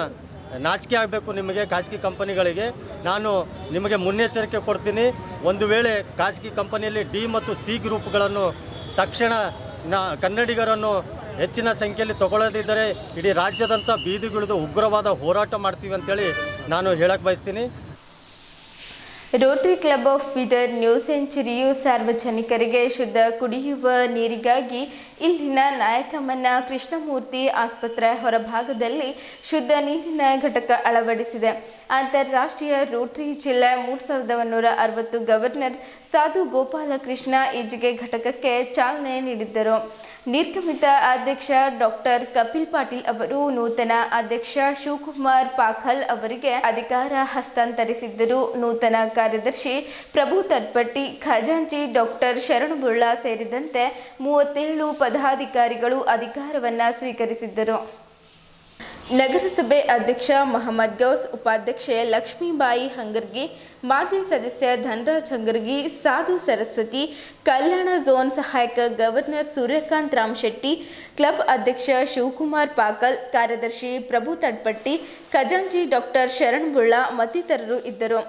ನಾಚಿಕೆ ಆಗಬೇಕು ನಿಮಗೆ ಖಾಸಗಿ ಕಂಪನಿಗಳಿಗೆ. ನಾನು ನಿಮಗೆ ಮುನ್ನೆಚ್ಚರಿಕೆ ಕೊಡ್ತೀನಿ. ಒಂದು ವೇಳೆ ಖಾಸಗಿ ಕಂಪನಿಯಲ್ಲಿ ಡಿ ಮತ್ತು ಸಿ ಗ್ರೂಪ್ಗಳನ್ನು ತಕ್ಷಣ ಕನ್ನಡಿಗರನ್ನು ಹೆಚ್ಚಿನ ಸಂಖ್ಯೆಯಲ್ಲಿ ತಗೊಳ್ಳದಿದ್ದರೆ ಇಡೀ ರಾಜ್ಯದಂಥ ಬೀದಿಗಿಳಿದು ಉಗ್ರವಾದ ಹೋರಾಟ ಮಾಡ್ತೀವಿ ಅಂತೇಳಿ ನಾನು ಹೇಳಕ್ಕೆ ಬಯಸ್ತೀನಿ. Rotary Club of Bidar new ಸೆಂಚುರಿಯು ಸಾರ್ವಜನಿಕರಿಗೆ ಶುದ್ಧ ಕುಡಿಯುವ ನೀರಿಗಾಗಿ ಇಲ್ಲಿನ ನಾಯಕಮ್ಮನ ಕೃಷ್ಣಮೂರ್ತಿ ಆಸ್ಪತ್ರೆ ಹೊರಭಾಗದಲ್ಲಿ ಶುದ್ಧ ನೀರಿನ ಘಟಕ ಅಳವಡಿಸಿದೆ. ಅಂತಾರಾಷ್ಟ್ರೀಯ ರೋಟರಿ ಜಿಲ್ಲೆ 3160 ಗವರ್ನರ್ ಸಾಧು ಗೋಪಾಲಕೃಷ್ಣ ಈಜೆಗೆ ಘಟಕಕ್ಕೆ ಚಾಲನೆ ನೀಡಿದ್ದರು. ನಿರ್ಗಮಿತ ಅಧ್ಯಕ್ಷ ಡಾಕ್ಟರ್ ಕಪಿಲ್ ಪಾಟೀಲ್ ಅವರು ನೂತನ ಅಧ್ಯಕ್ಷ ಶಿವಕುಮಾರ್ ಪಾಖಲ್ ಅವರಿಗೆ ಅಧಿಕಾರ ಹಸ್ತಾಂತರಿಸಿದ್ದರು. ನೂತನ ಕಾರ್ಯದರ್ಶಿ ಪ್ರಭು ತಟ್ಪಟ್ಟಿ, ಖಜಾಂಚಿ ಡಾಕ್ಟರ್ ಶರಣಬುಳ್ಳ ಸೇರಿದಂತೆ 37 ಪದಾಧಿಕಾರಿಗಳು ಅಧಿಕಾರವನ್ನು ಸ್ವೀಕರಿಸಿದ್ದರು. ನಗರಸಭೆ ಅಧ್ಯಕ್ಷ ಮಹಮ್ಮದ್ ಗೌಸ್, ಉಪಾಧ್ಯಕ್ಷೆ ಲಕ್ಷ್ಮೀಬಾಯಿ ಹಂಗರ್ಗಿ, ಮಾಜಿ ಸದಸ್ಯ ಧನರಾಜ್ ಹಂಗರ್ಗಿ, ಸಾಧು ಸರಸ್ವತಿ, ಕಲ್ಯಾಣ ಝೋನ್ ಸಹಾಯಕ ಗವರ್ನರ್ ಸೂರ್ಯಕಾಂತ್ ರಾಮಶೆಟ್ಟಿ, ಕ್ಲಬ್ ಅಧ್ಯಕ್ಷ ಶಿವಕುಮಾರ್ ಪಾಕಲ್, ಕಾರ್ಯದರ್ಶಿ ಪ್ರಭು ತಟ್ಪಟ್ಟಿ, ಖಜಾಂಚಿ ಡಾಕ್ಟರ್ ಶರಣಬುಳ್ಳ ಮತ್ತಿತರರು ಇದ್ದರು.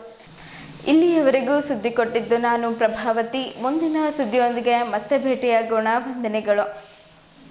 ಇಲ್ಲಿಯವರೆಗೂ ಸುದ್ದಿ ಕೊಟ್ಟಿದ್ದು ನಾನು ಪ್ರಭಾವತಿ. ಮುಂದಿನ ಸುದ್ದಿಯೊಂದಿಗೆ ಮತ್ತೆ ಭೇಟಿಯಾಗೋಣ. ವಂದನೆಗಳು.